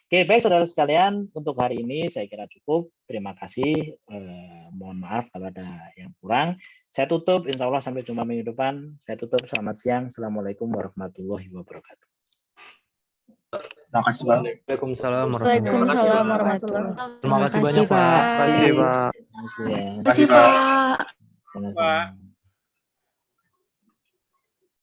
Oke, baik saudara sekalian, untuk hari ini saya kira cukup. Terima kasih. Mohon maaf kalau ada yang kurang. Saya tutup, insya Allah sampai jumpa minggu depan. Saya tutup, selamat siang. Assalamualaikum warahmatullahi wabarakatuh. Terima kasih, Pak. Waalaikumsalam Waalaikumsalam warahmatullahi wabarakatuh. Terima kasih banyak, Pak. Terima kasih, Terima kasih, Pak. Terima kasih ya. Terima kasih, Pak. Sama-sama.